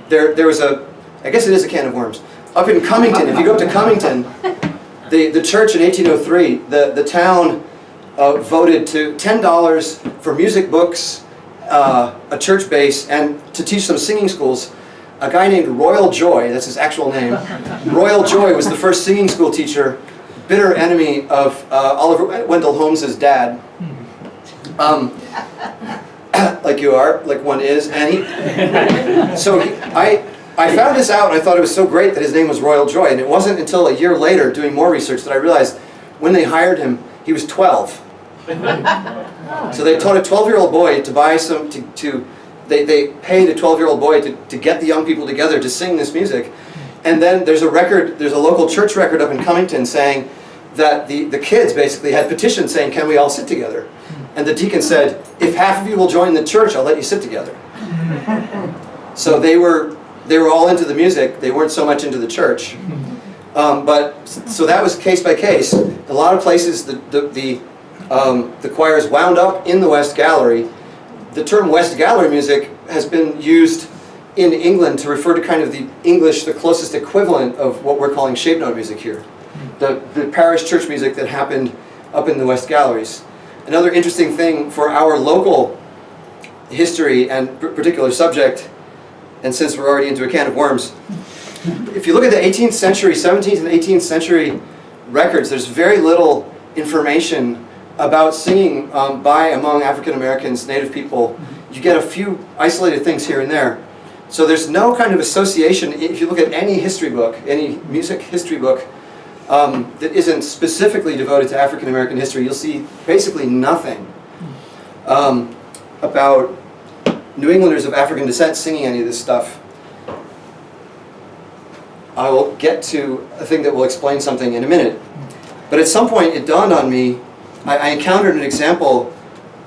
there was I guess it is a can of worms. Up in Cummington, if you go up to Cummington, the church in 1803, the town voted to $10 for music books, a church base, and to teach some singing schools. A guy named Royal Joy, that's his actual name. Royal Joy was the first singing school teacher, bitter enemy of Oliver Wendell Holmes' dad. Like you are, like one is, and I found this out, and I thought it was so great that his name was Royal Joy, and it wasn't until a year later, doing more research, that I realized when they hired him, he was 12. So they taught a 12-year-old boy to buy some, they paid a 12-year-old boy to get the young people together to sing this music. And then there's a local church record up in Cummington saying that the kids basically had petitions saying, can we all sit together? And the deacon said, if half of you will join the church, I'll let you sit together. So they were all into the music. They weren't so much into the church. So that was case by case. A lot of places the choirs wound up in the West Gallery. The term West Gallery music has been used in England to refer to kind of the closest equivalent of what we're calling shape note music here. The parish church music that happened up in the West Galleries. Another interesting thing for our local history and particular subject, and since we're already into a can of worms, if you look at the 18th century, 17th and 18th century records, there's very little information about singing among African Americans, Native people. You get a few isolated things here and there. So there's no kind of association. If you look at any history book, any music history book, that isn't specifically devoted to African American history, you'll see basically nothing about New Englanders of African descent singing any of this stuff. I will get to a thing that will explain something in a minute. But at some point it dawned on me, I encountered an example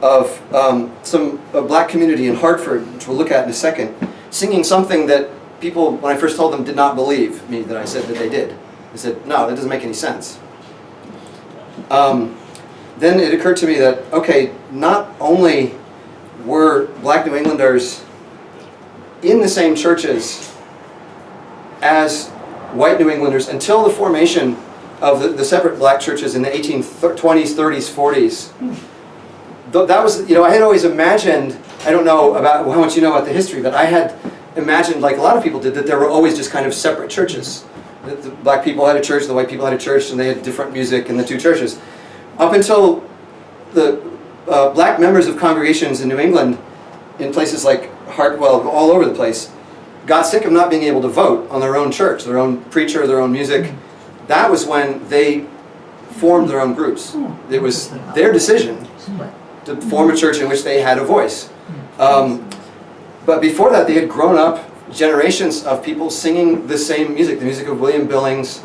of a black community in Hartford, which we'll look at in a second, singing something that people, when I first told them, did not believe me that I said that they did. They said, no, that doesn't make any sense. Then it occurred to me that, okay, not only were black New Englanders in the same churches as white New Englanders until the formation of the separate black churches in the 1820s, 30s, 40s. That was, I had always imagined, I don't know about how much you know about the history, but I had imagined, like a lot of people did, that there were always just kind of separate churches. The black people had a church, the white people had a church, and they had different music in the two churches. Up until the black members of congregations in New England, in places like Hartwell, all over the place, got sick of not being able to vote on their own church, their own preacher, their own music. That was when they formed their own groups. It was their decision to form a church in which they had a voice. But before that, they had grown up generations of people singing the same music, the music of William Billings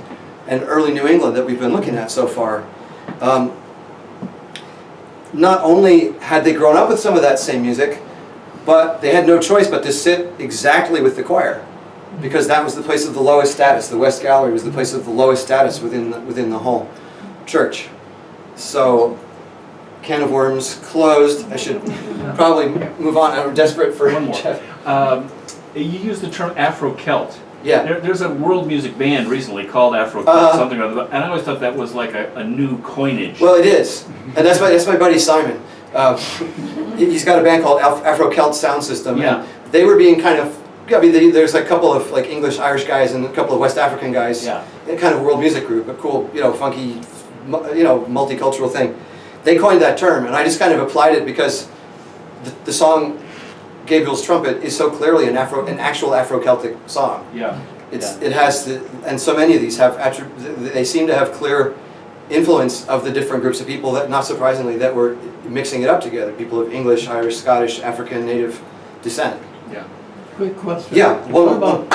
and early New England that we've been looking at so far. Not only had they grown up with some of that same music, but they had no choice but to sit exactly with the choir, because that was the place of the lowest status. The West Gallery was the place of the lowest status within the whole church. So can of worms closed. I should probably move on. I'm desperate for One more. Jeff. You used the term Afro-Celt. Yeah. There's a world music band recently called Afro-Celt, something or other, and I always thought that was like a new coinage. Well, it is, and that's my buddy Simon. He's got a band called Afro-Celt Sound System. Yeah. And they were being kind of, I mean, there's a couple of like English, Irish guys and a couple of West African guys. Yeah. In kind of world music group, a cool, funky, multicultural thing. They coined that term, and I just kind of applied it because the song Gabriel's Trumpet is so clearly an actual Afro-Celtic song. Yeah. It has and so many of these they seem to have clear influence of the different groups of people that, not surprisingly, that were mixing it up together. People of English, Irish, Scottish, African, Native descent. Yeah. Quick question. Yeah, What about,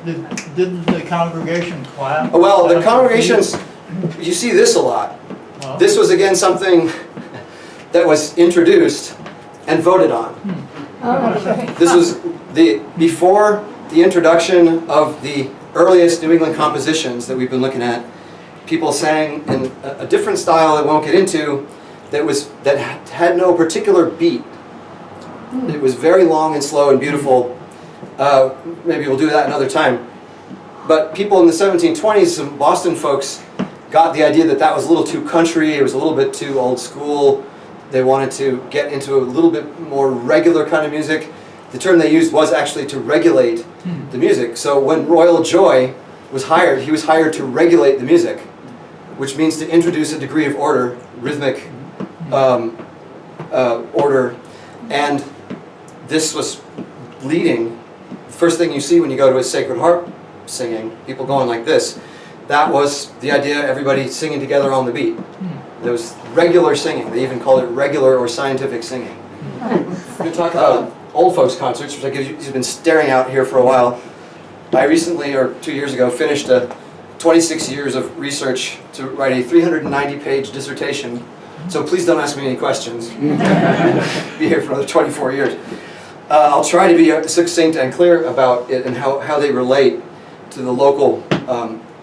didn't the congregation clap? Well, the congregations, you see this a lot. Well, This was again something that was introduced and voted on. Oh, okay. This was before the introduction of the earliest New England compositions that we've been looking at. People sang in a different style that we won't get into, that had no particular beat. It was very long and slow and beautiful. Maybe we'll do that another time. But people in the 1720s, some Boston folks, got the idea that that was a little too country, it was a little bit too old school. They wanted to get into a little bit more regular kind of music. The term they used was actually to regulate the music. So when Royal Joy was hired, he was hired to regulate the music, which means to introduce a degree of order, rhythmic order. And this was leading. First thing you see when you go to a sacred harp singing, people going like this. That was the idea, everybody singing together on the beat. There was regular singing. They even called it regular or scientific singing. We talk about old folks concerts, which you've been staring out here for a while. I recently, or 2 years ago, finished 26 years of research to write a 390-page dissertation. So please don't ask me any questions. Be here for another 24 years. I'll try to be succinct and clear about it and how they relate to the local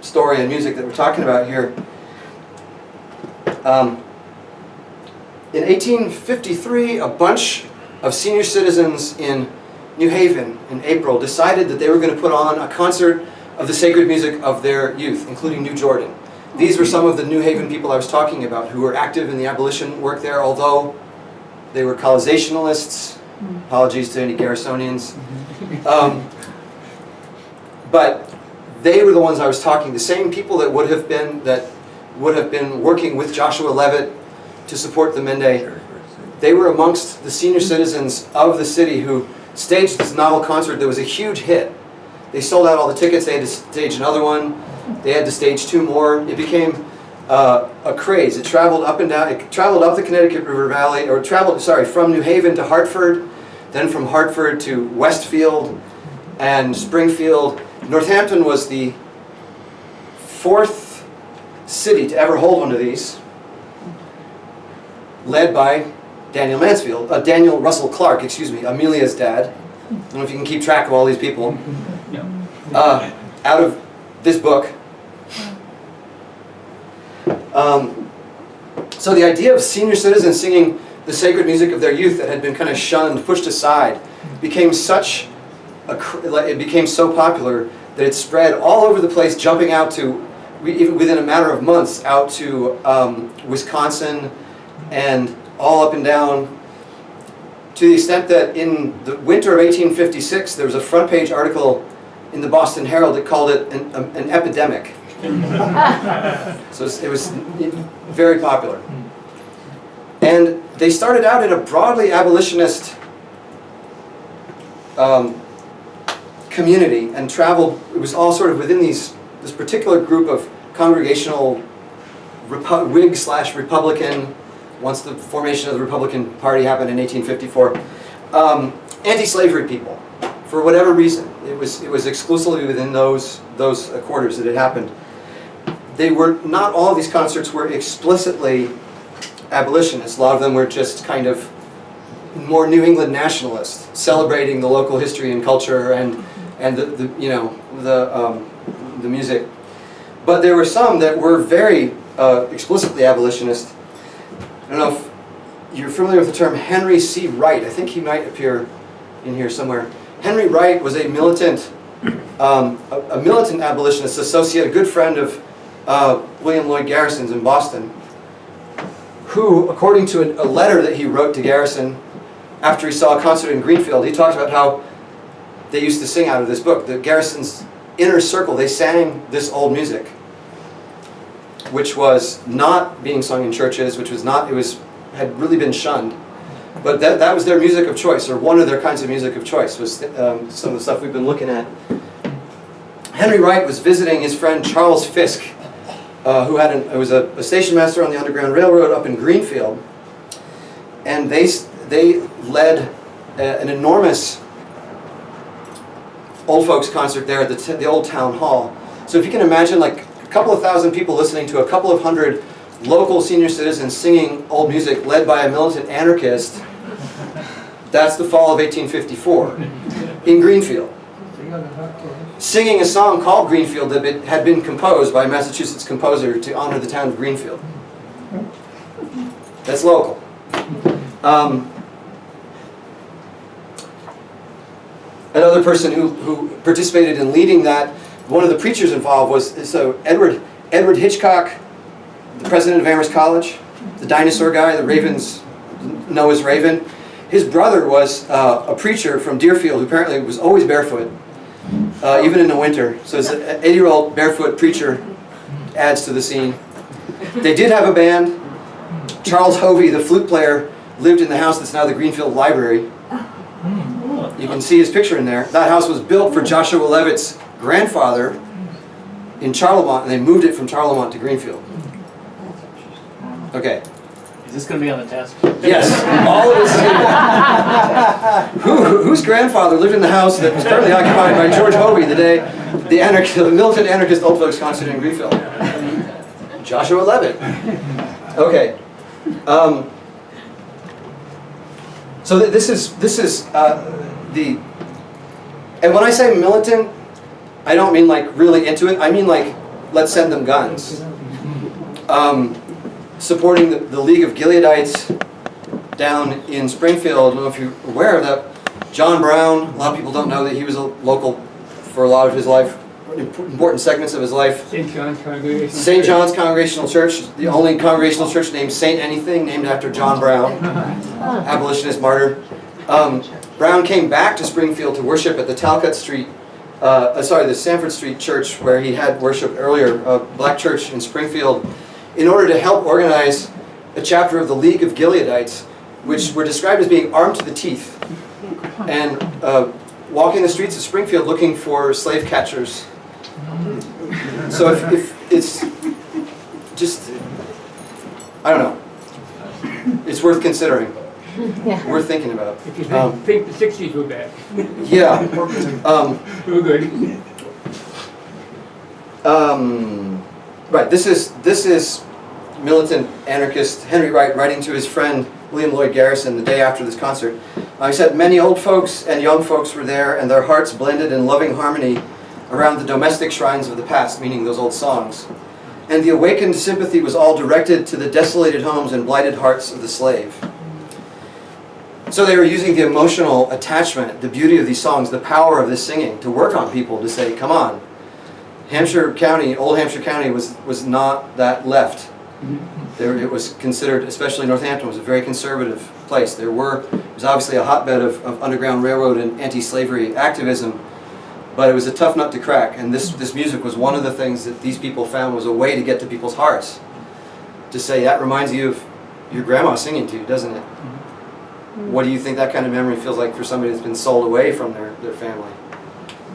story and music that we're talking about here. In 1853, a bunch of senior citizens in New Haven in April decided that they were going to put on a concert of the sacred music of their youth, including New Jordan. These were some of the New Haven people I was talking about who were active in the abolition work there, although they were collisationalists. Apologies to any Garrisonians. But they were the ones I was talking, the same people that would have been working with Joshua Levitt to support the Mende. They were amongst the senior citizens of the city who staged this novel concert that was a huge hit. They sold out all the tickets. They had to stage another one. They had to stage 2 more. It became a craze. It traveled up and down. It traveled up the Connecticut River Valley, or from New Haven to Hartford, then from Hartford to Westfield and Springfield. Northampton was the 4th city to ever hold one of these, led by Daniel Russell Clark, Amelia's dad. I don't know if you can keep track of all these people. Out of this book. So the idea of senior citizens singing the sacred music of their youth that had been kind of shunned, pushed aside, became so popular that it spread all over the place, jumping out to, even within a matter of months, out to Wisconsin and all up and down, to the extent that in the winter of 1856, there was a front page article in the Boston Herald that called it an epidemic. So it was very popular. And they started out in a broadly abolitionist community and traveled. It was all sort of within this particular group of congregational Whig/Republican, once the formation of the Republican Party happened in 1854, anti-slavery people. For whatever reason, it was exclusively within those quarters that it happened. Not all of these concerts were explicitly abolitionists. A lot of them were just kind of more New England nationalists, celebrating the local history and culture and the music. But there were some that were very explicitly abolitionist. don't know if you're familiar with the term Henry C. Wright. I think he might appear in here somewhere. Henry Wright was a militant abolitionist associate, a good friend of William Lloyd Garrison's in Boston, who, according to a letter that he wrote to Garrison after he saw a concert in Greenfield, he talked about how they used to sing out of this book. The Garrison's inner circle, they sang this old music, which was not being sung in churches, which was not, had really been shunned. But that was their music of choice, or one of their kinds of music of choice, was some of the stuff we've been looking at. Henry Wright was visiting his friend Charles Fisk, who was a station master on the Underground Railroad up in Greenfield. And they led an enormous old folks concert there at the old town hall. So if you can imagine, like, a couple of thousand people listening to a couple of hundred local senior citizens singing old music led by a militant anarchist, that's the fall of 1854 in Greenfield. Singing a song called Greenfield that had been composed by a Massachusetts composer to honor the town of Greenfield. That's local. Another person who participated in leading that, one of the preachers involved was Edward Hitchcock, the president of Amherst College, the dinosaur guy, the Ravens, Noah's Raven. His brother was a preacher from Deerfield who apparently was always barefoot, even in the winter. So it's an 80-year-old barefoot preacher adds to the scene. They did have a band. Charles Hovey, the flute player, lived in the house that's now the Greenfield Library. You can see his picture in there. That house was built for Joshua Levitt's grandfather in Charlemont, and they moved it from Charlemont to Greenfield. Okay. Is this going to be on the test? Yes, all of this. Whose grandfather lived in the house that was currently occupied by George Hovey the day the militant anarchist old folks concert in Greenfield? Joshua Levitt. Okay. So this is and when I say militant, I don't mean like really into it. I mean like, let's send them guns. Supporting the League of Gileadites down in Springfield. I don't know if you're aware of that. John Brown, a lot of people don't know that he was a local for a lot of his life, important segments of his life. St. John's Congregational St. John's Congregational Church, the only congregational church named Saint Anything, named after John Brown, abolitionist martyr. Brown came back to Springfield to worship at the the Sanford Street Church, where he had worship earlier, a black church in Springfield, in order to help organize a chapter of the League of Gileadites, which were described as being armed to the teeth and walking the streets of Springfield looking for slave catchers. So if it's just, I don't know, it's worth considering, worth thinking about. If you think the 60s were bad. Yeah. We're good. Right, this is militant anarchist Henry Wright writing to his friend William Lloyd Garrison the day after this concert. He said, "Many old folks and young folks were there, and their hearts blended in loving harmony around the domestic shrines of the past," meaning those old songs. "And the awakened sympathy was all directed to the desolated homes and blighted hearts of the slave." So they were using the emotional attachment, the beauty of these songs, the power of this singing to work on people, to say, come on. Hampshire County, old Hampshire County was not that left. It was considered, especially Northampton, was a very conservative place. It was obviously a hotbed of Underground Railroad and anti-slavery activism, but it was a tough nut to crack. And this music was one of the things that these people found was a way to get to people's hearts. To say, that reminds you of your grandma singing to you, doesn't it? What do you think that kind of memory feels like for somebody that's been sold away from their family?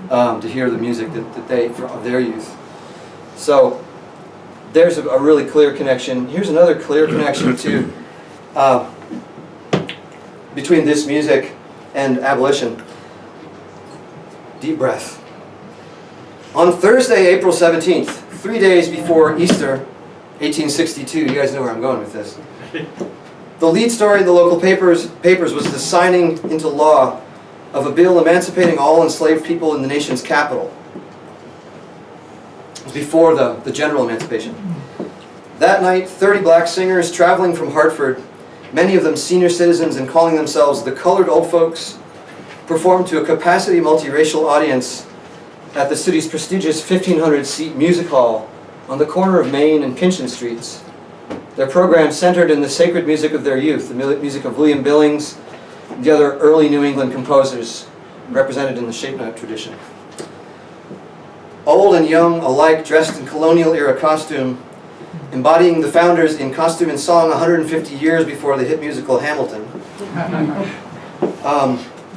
To hear the music of their youth. So there's a really clear connection. Here's another clear connection too, between this music and abolition. Deep breath. On Thursday, April 17th, 3 days before Easter, 1862, you guys know where I'm going with this. The lead story in the local papers was the signing into law of a bill emancipating all enslaved people in the nation's capital. It was before the general emancipation. That night, 30 black singers traveling from Hartford, many of them senior citizens and calling themselves the Colored Old Folks, performed to a capacity multiracial audience at the city's prestigious 1,500-seat music hall on the corner of Main and Pynchon Streets. Their program centered in the sacred music of their youth, the music of William Billings, and the other early New England composers represented in the shape note tradition. Old and young alike dressed in colonial-era costume, embodying the founders in costume and song 150 years before the hit musical Hamilton.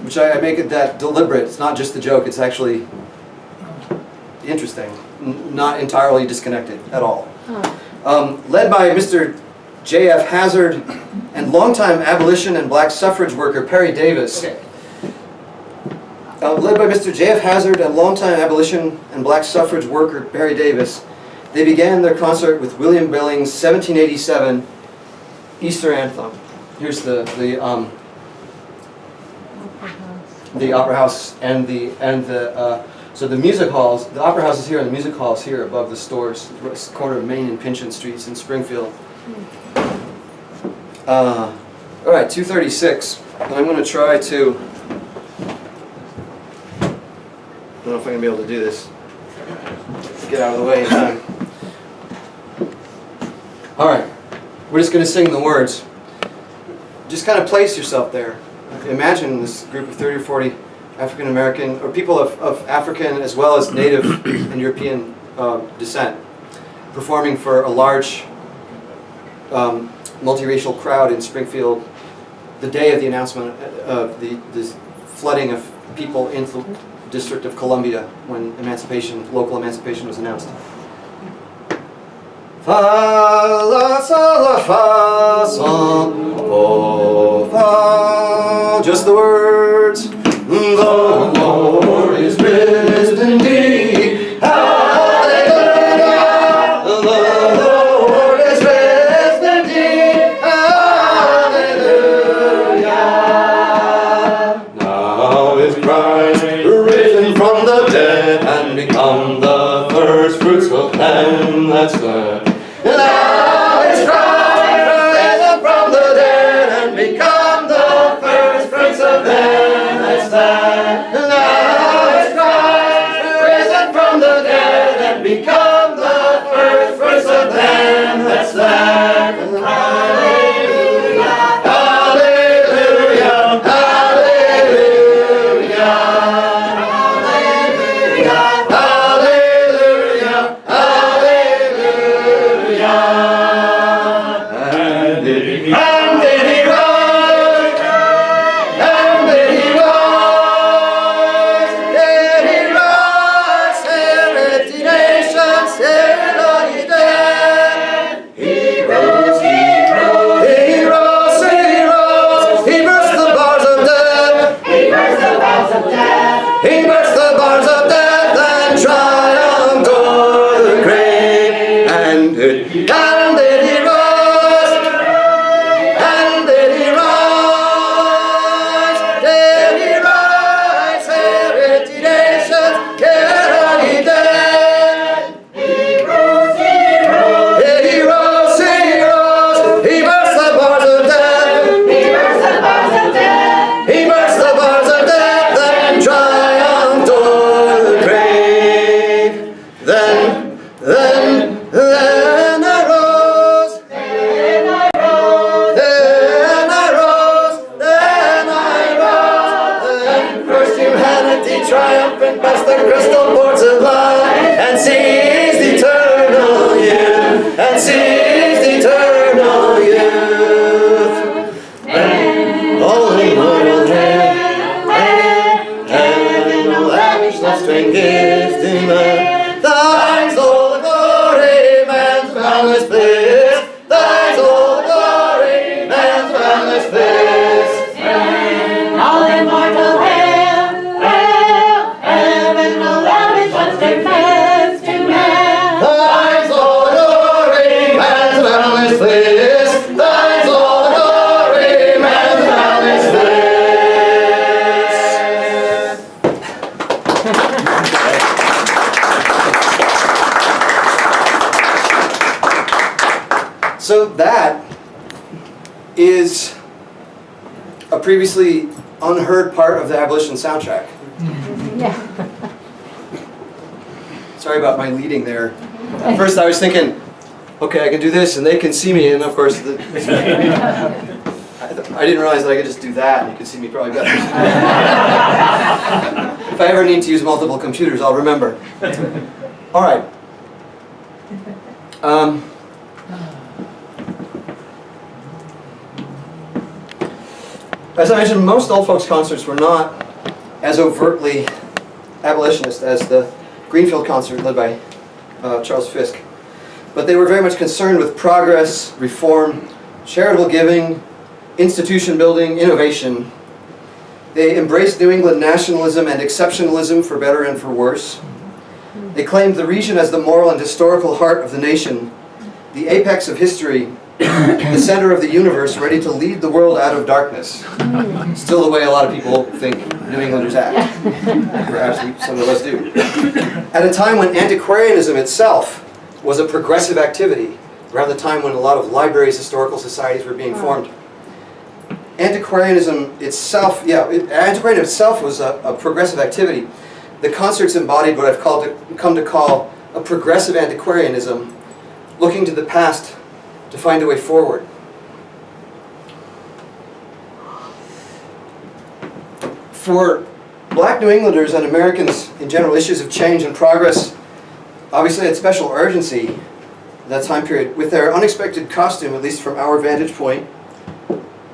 Which I make it that deliberate. It's not just a joke, it's actually interesting. Not entirely disconnected at all. Led by Mr. J.F. Hazard and longtime abolition and black suffrage worker Perry Davis. Led by Mr. J.F. Hazard and longtime abolition and black suffrage worker Perry Davis, they began their concert with William Billings' 1787 Easter anthem. Here's the Opera House so the music halls. The Opera House is here, and the music hall is here above the stores, corner of Main and Pynchon Streets in Springfield. All right, 2:36. And I'm going to try to. I don't know if I'm going to be able to do this. Get out of the way in time. All right, we're just going to sing the words. Just kind of place yourself there. Imagine this group of 30 or 40 African American, or people of African as well as Native and European descent, performing for a large multiracial crowd in Springfield the day of the announcement of the flooding of people into the District of Columbia when local emancipation was announced. Fa la sa la fa son po fa. Just the words. The Lord is risen indeed. Hallelujah. The Lord is risen indeed. Hallelujah. Now is Christ risen from the dead and become the first fruits of them that's glad. Now is Christ risen from the dead and become the first fruits of them that's glad. Now is Christ risen from the dead and become the first fruits of them that's glad. Hallelujah, hallelujah, hallelujah, hallelujah, hallelujah, hallelujah. And did he rise? And did he rise? Did he rise? Empty nations, all ye dead. He rose, he rose, he rose, he rose. He burst the bars of death. He burst the bars of death. He burst the bars of death and triumphed o'er the grave. And did he rise? And did he rise? Did he rise? Empty nations, all ye dead. He rose, he rose. He rose, he rose. He burst the bars of death. He burst the bars of death. He burst the bars of death and triumphed o'er the grave. Then I rose. Then I rose. Then I rose. Then I rose. Then first humanity triumphant past the crystal ports of light and seized eternal youth. And seized eternal youth. And all immortal and no lavish lustre and gift in man. Thine is all the glory, man. So that is a previously unheard part of the Abolition soundtrack. Yeah. Sorry about my leading there. At first I was thinking, okay, I can do this and they can see me, and of course I didn't realize that I could just do that and you could see me probably better. If I ever need to use multiple computers, I'll remember. All right. As I mentioned, most old folks concerts were not as overtly abolitionist as the Greenfield concert led by Charles Fisk. But they were very much concerned with progress, reform, charitable giving, institution building, innovation. They embraced New England nationalism and exceptionalism for better and for worse. They claimed the region as the moral and historical heart of the nation, the apex of history, the center of the universe, ready to lead the world out of darkness. Still the way a lot of people think New Englanders act. Perhaps some of us do. At a time when antiquarianism itself was a progressive activity, around the time when a lot of libraries, historical societies were being formed. Antiquarianism itself, Antiquarianism itself was a progressive activity. The concerts embodied what I've come to call a progressive antiquarianism, looking to the past to find a way forward. For Black New Englanders and Americans in general, issues of change and progress obviously had special urgency in that time period. With their unexpected costume, at least from our vantage point,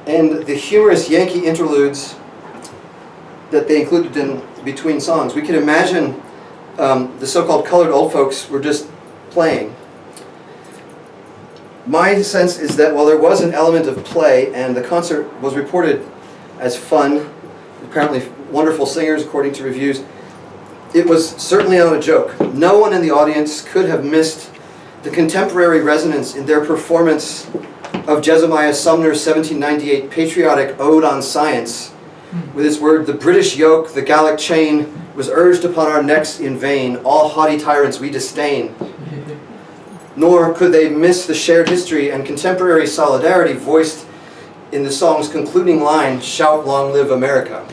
and the humorous Yankee interludes that they included in between songs, we can imagine the so-called colored old folks were just playing. My sense is that while there was an element of play, and the concert was reported as fun, apparently wonderful singers according to reviews, it was certainly not a joke. No one in the audience could have missed the contemporary resonance in their performance of Jezemiah Sumner's 1798 patriotic ode on science, with its word, "The British yoke, the Gallic chain, was urged upon our necks in vain, all haughty tyrants we disdain." Nor could they miss the shared history and contemporary solidarity voiced in the song's concluding line, "Shout, long live America."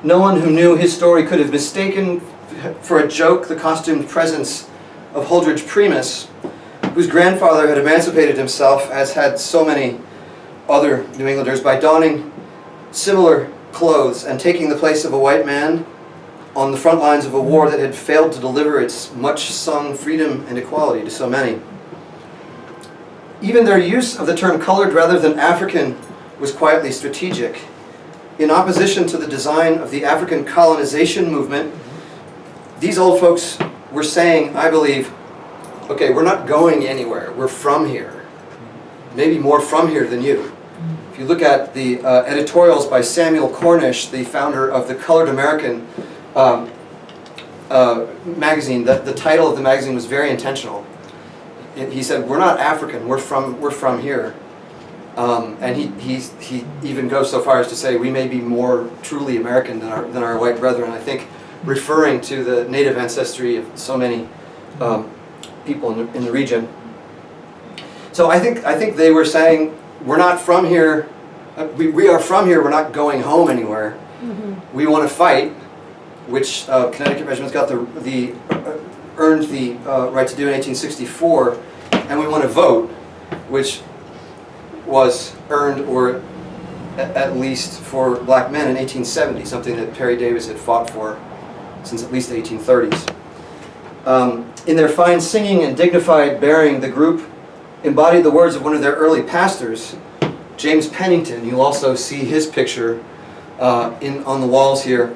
No one who knew his story could have mistaken for a joke the costumed presence of Holdridge Primus, whose grandfather had emancipated himself, as had so many other New Englanders, by donning similar clothes and taking the place of a white man on the front lines of a war that had failed to deliver its much-sung freedom and equality to so many. Even their use of the term colored rather than African was quietly strategic. In opposition to the design of the African colonization movement, these old folks were saying, I believe, okay, we're not going anywhere, we're from here. Maybe more from here than you. If you look at the editorials by Samuel Cornish, the founder of the Colored American magazine, the title of the magazine was very intentional. He said, we're not African, we're from here. And he even goes so far as to say we may be more truly American than our white brethren, I think referring to the native ancestry of so many people in the region. So I think they were saying, we're not from here, we are from here, we're not going home anywhere. Mm-hmm. We want to fight, which Connecticut Regiments got earned the right to do in 1864, and we want to vote, which was earned, or at least for black men, in 1870, something that Perry Davis had fought for since at least the 1830s. In their fine singing and dignified bearing, the group embodied the words of one of their early pastors, James Pennington. You'll also see his picture on the walls here.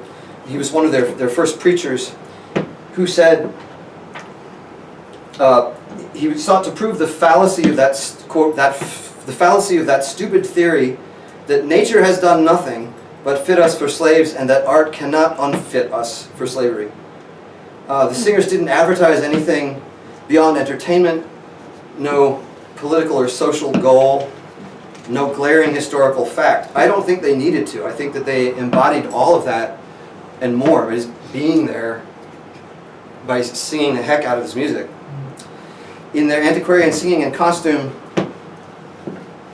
He was one of their first preachers who said, he sought to prove the fallacy of that, quote, the fallacy of that stupid theory that nature has done nothing but fit us for slaves, and that art cannot unfit us for slavery. The singers didn't advertise anything beyond entertainment, no political or social goal, no glaring historical fact. I don't think they needed to. I think that they embodied all of that and more by just being there, by singing the heck out of this music. in their antiquarian singing and costume,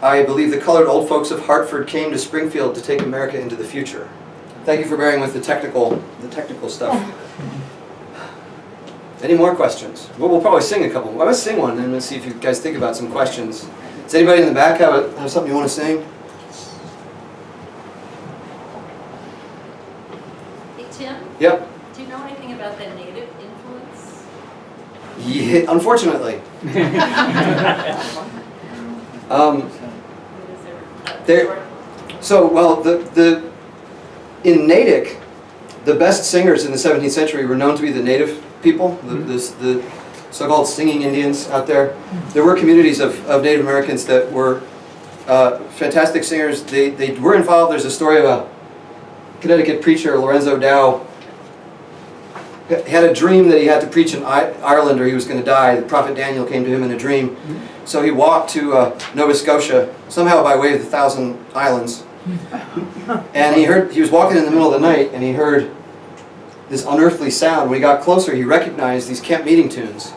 I believe the colored old folks of Hartford came to Springfield to take America into the future. Thank you for bearing with the technical stuff. Any more questions? Well, we'll probably sing a couple. Well, let's sing one and let's see if you guys think about some questions. Does anybody in the back have something you want to sing? Hey, Tim, Yep. do you know anything about the native influence? Yeah, unfortunately. There, so, well, in Natick, the best singers in the 17th century were known to be the native people, the so-called singing Indians out there. There were communities of Native Americans that were fantastic singers. They were involved. There's a story of a Connecticut preacher, Lorenzo Dow, had a dream that he had to preach in Ireland or he was going to die. The prophet Daniel came to him in a dream. So he walked to Nova Scotia, somehow by way of the Thousand Islands. And he was walking in the middle of the night and he heard this unearthly sound. When he got closer, he recognized these camp meeting tunes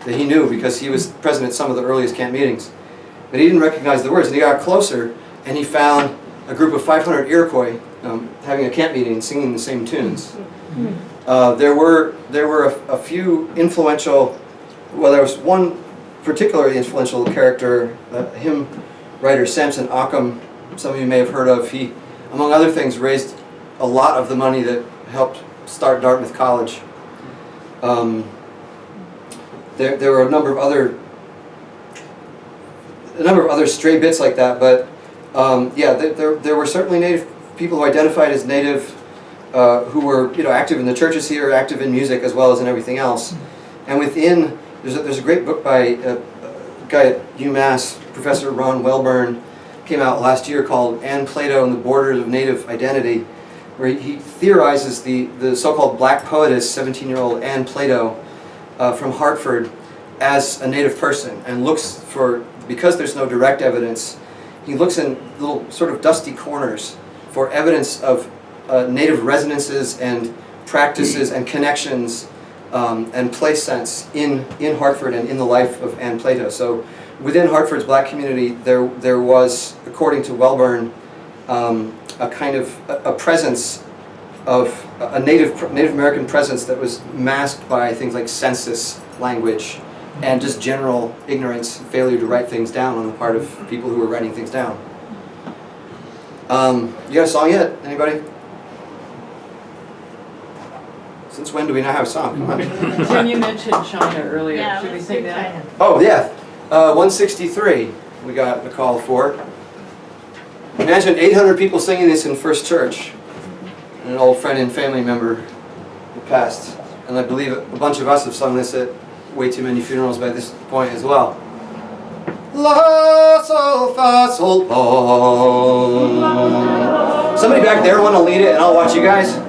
that he knew because he was present at some of the earliest camp meetings. But he didn't recognize the words. And he got closer and he found a group of 500 Iroquois having a camp meeting and singing the same tunes. There were a few influential, well, there was one particularly influential character, hymn writer Samson Occam, some of you may have heard of. He, among other things, raised a lot of the money that helped start Dartmouth College. There were a number of other stray bits like that, but yeah, there were certainly native people who identified as native, who were active in the churches here, active in music as well as in everything else. And within, there's a great book by a guy at UMass, Professor Ron Welburn, came out last year called Anne Plato and the Borders of Native Identity, where he theorizes the so-called black poetess, 17-year-old Anne Plato from Hartford, as a native person, and looks for, because there's no direct evidence, he looks in little sort of dusty corners for evidence of native resonances and practices and connections and place sense in Hartford and in the life of Anne Plato. So within Hartford's black community, there was, according to Welburn, a kind of a presence of a Native American presence that was masked by things like census language and just general ignorance, failure to write things down on the part of people who were writing things down. You got a song yet? Anybody? Since when do we not have a song? Come on. Tim, you mentioned China earlier. Yeah, Should we let's sing do that? China. Oh, yeah. 163 we got a call for. Imagine 800 people singing this in First Church. And an old friend and family member who passed. And I believe a bunch of us have sung this at way too many funerals by this point as well. La, sol, fa, sol, la. Somebody back there want to lead it and I'll watch you guys?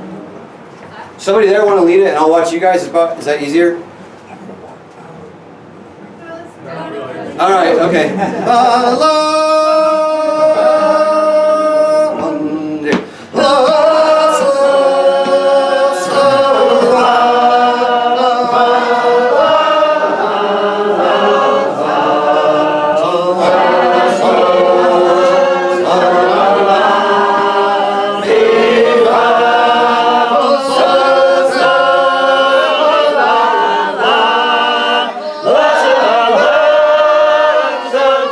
Somebody there want to lead it and I'll watch you guys? Is that easier? All right, okay. La, la.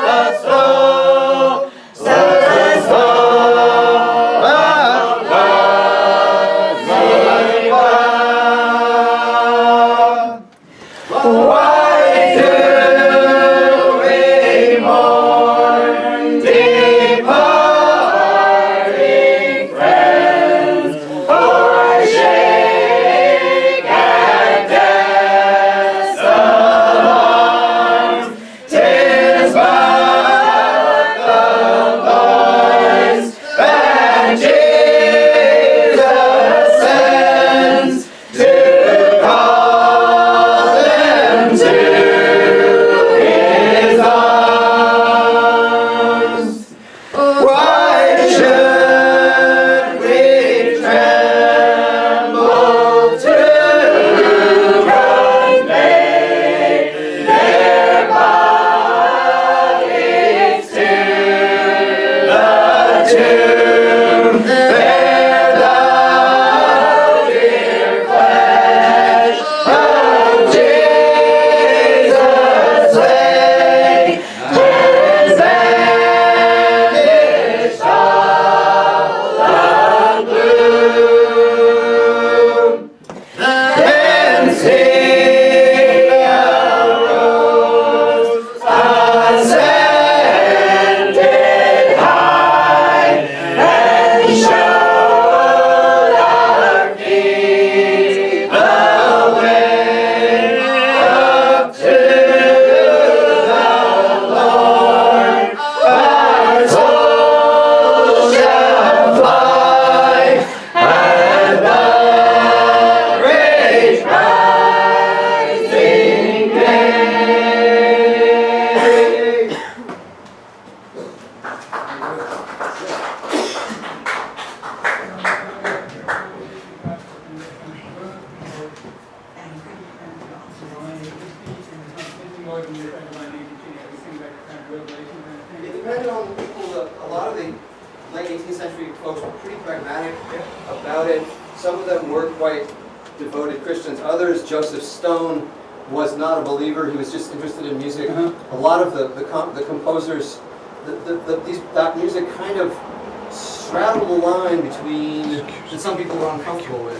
Let's folks were pretty pragmatic about it. Some of them were quite devoted Christians. Others, Joseph Stone, was not a believer. He was just interested in music. A lot of the composers, that music kind of straddled the line between, that some people were uncomfortable with,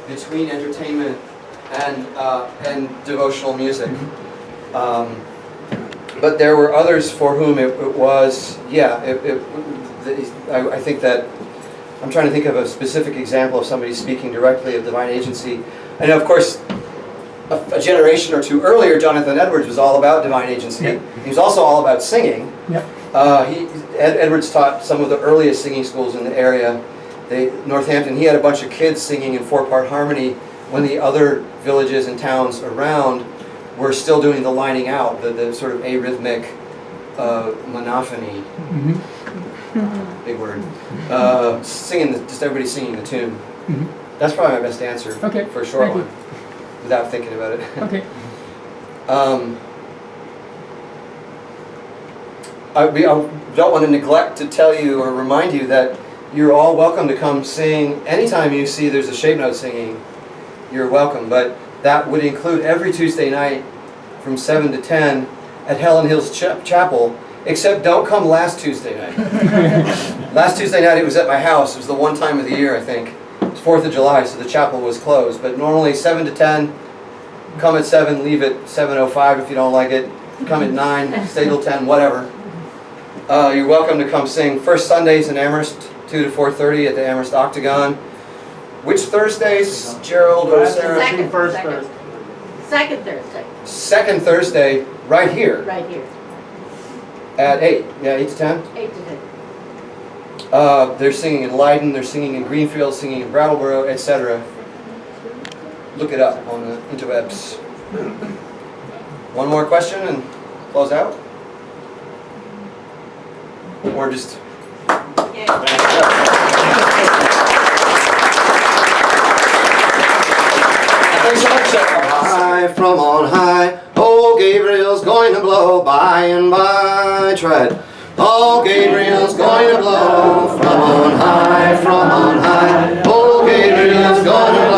between entertainment and devotional music. But there were others for whom it was, I think that, I'm trying to think of a specific example of somebody speaking directly of divine agency. And of course, a generation or two earlier, Jonathan Edwards was all about divine agency. Yep. He was also all about singing. Yep. Edwards taught some of the earliest singing schools in the area. Northampton, he had a bunch of kids singing in 4-part harmony when the other villages and towns around were still doing the lining out, the sort of arrhythmic monophony, big word, just everybody singing the tune. That's probably my best answer for a short one, without thinking about it. Okay. I don't want to neglect to tell you or remind you that you're all welcome to come sing anytime you see there's a shape note singing. You're welcome, but that would include every Tuesday night from 7 to 10 at Helen Hills Chapel, except don't come last Tuesday night. Last Tuesday night it was at my house. It was the one time of the year, I think. It was 4th of July, so the chapel was closed. But normally 7 to 10, come at 7, leave at 7:05 if you don't like it. Come at 9, stay till 10, whatever. You're welcome to come sing first Sundays in Amherst, 2 to 4:30 at the Amherst Octagon. Which Thursdays, Gerald or Sarah? Second Thursday. Second Thursday, right here. Right here. At 8. Yeah, 8 to 10? 8 to 10. They're singing in Leiden, they're singing in Greenfield, singing in Brattleboro, etc. Look it up on the interwebs. One more question and close out? Or just... Thanks so much. High from on high, oh Gabriel's going to blow by and by. Try it. Oh Gabriel's going to blow from on high, oh Gabriel's going to blow.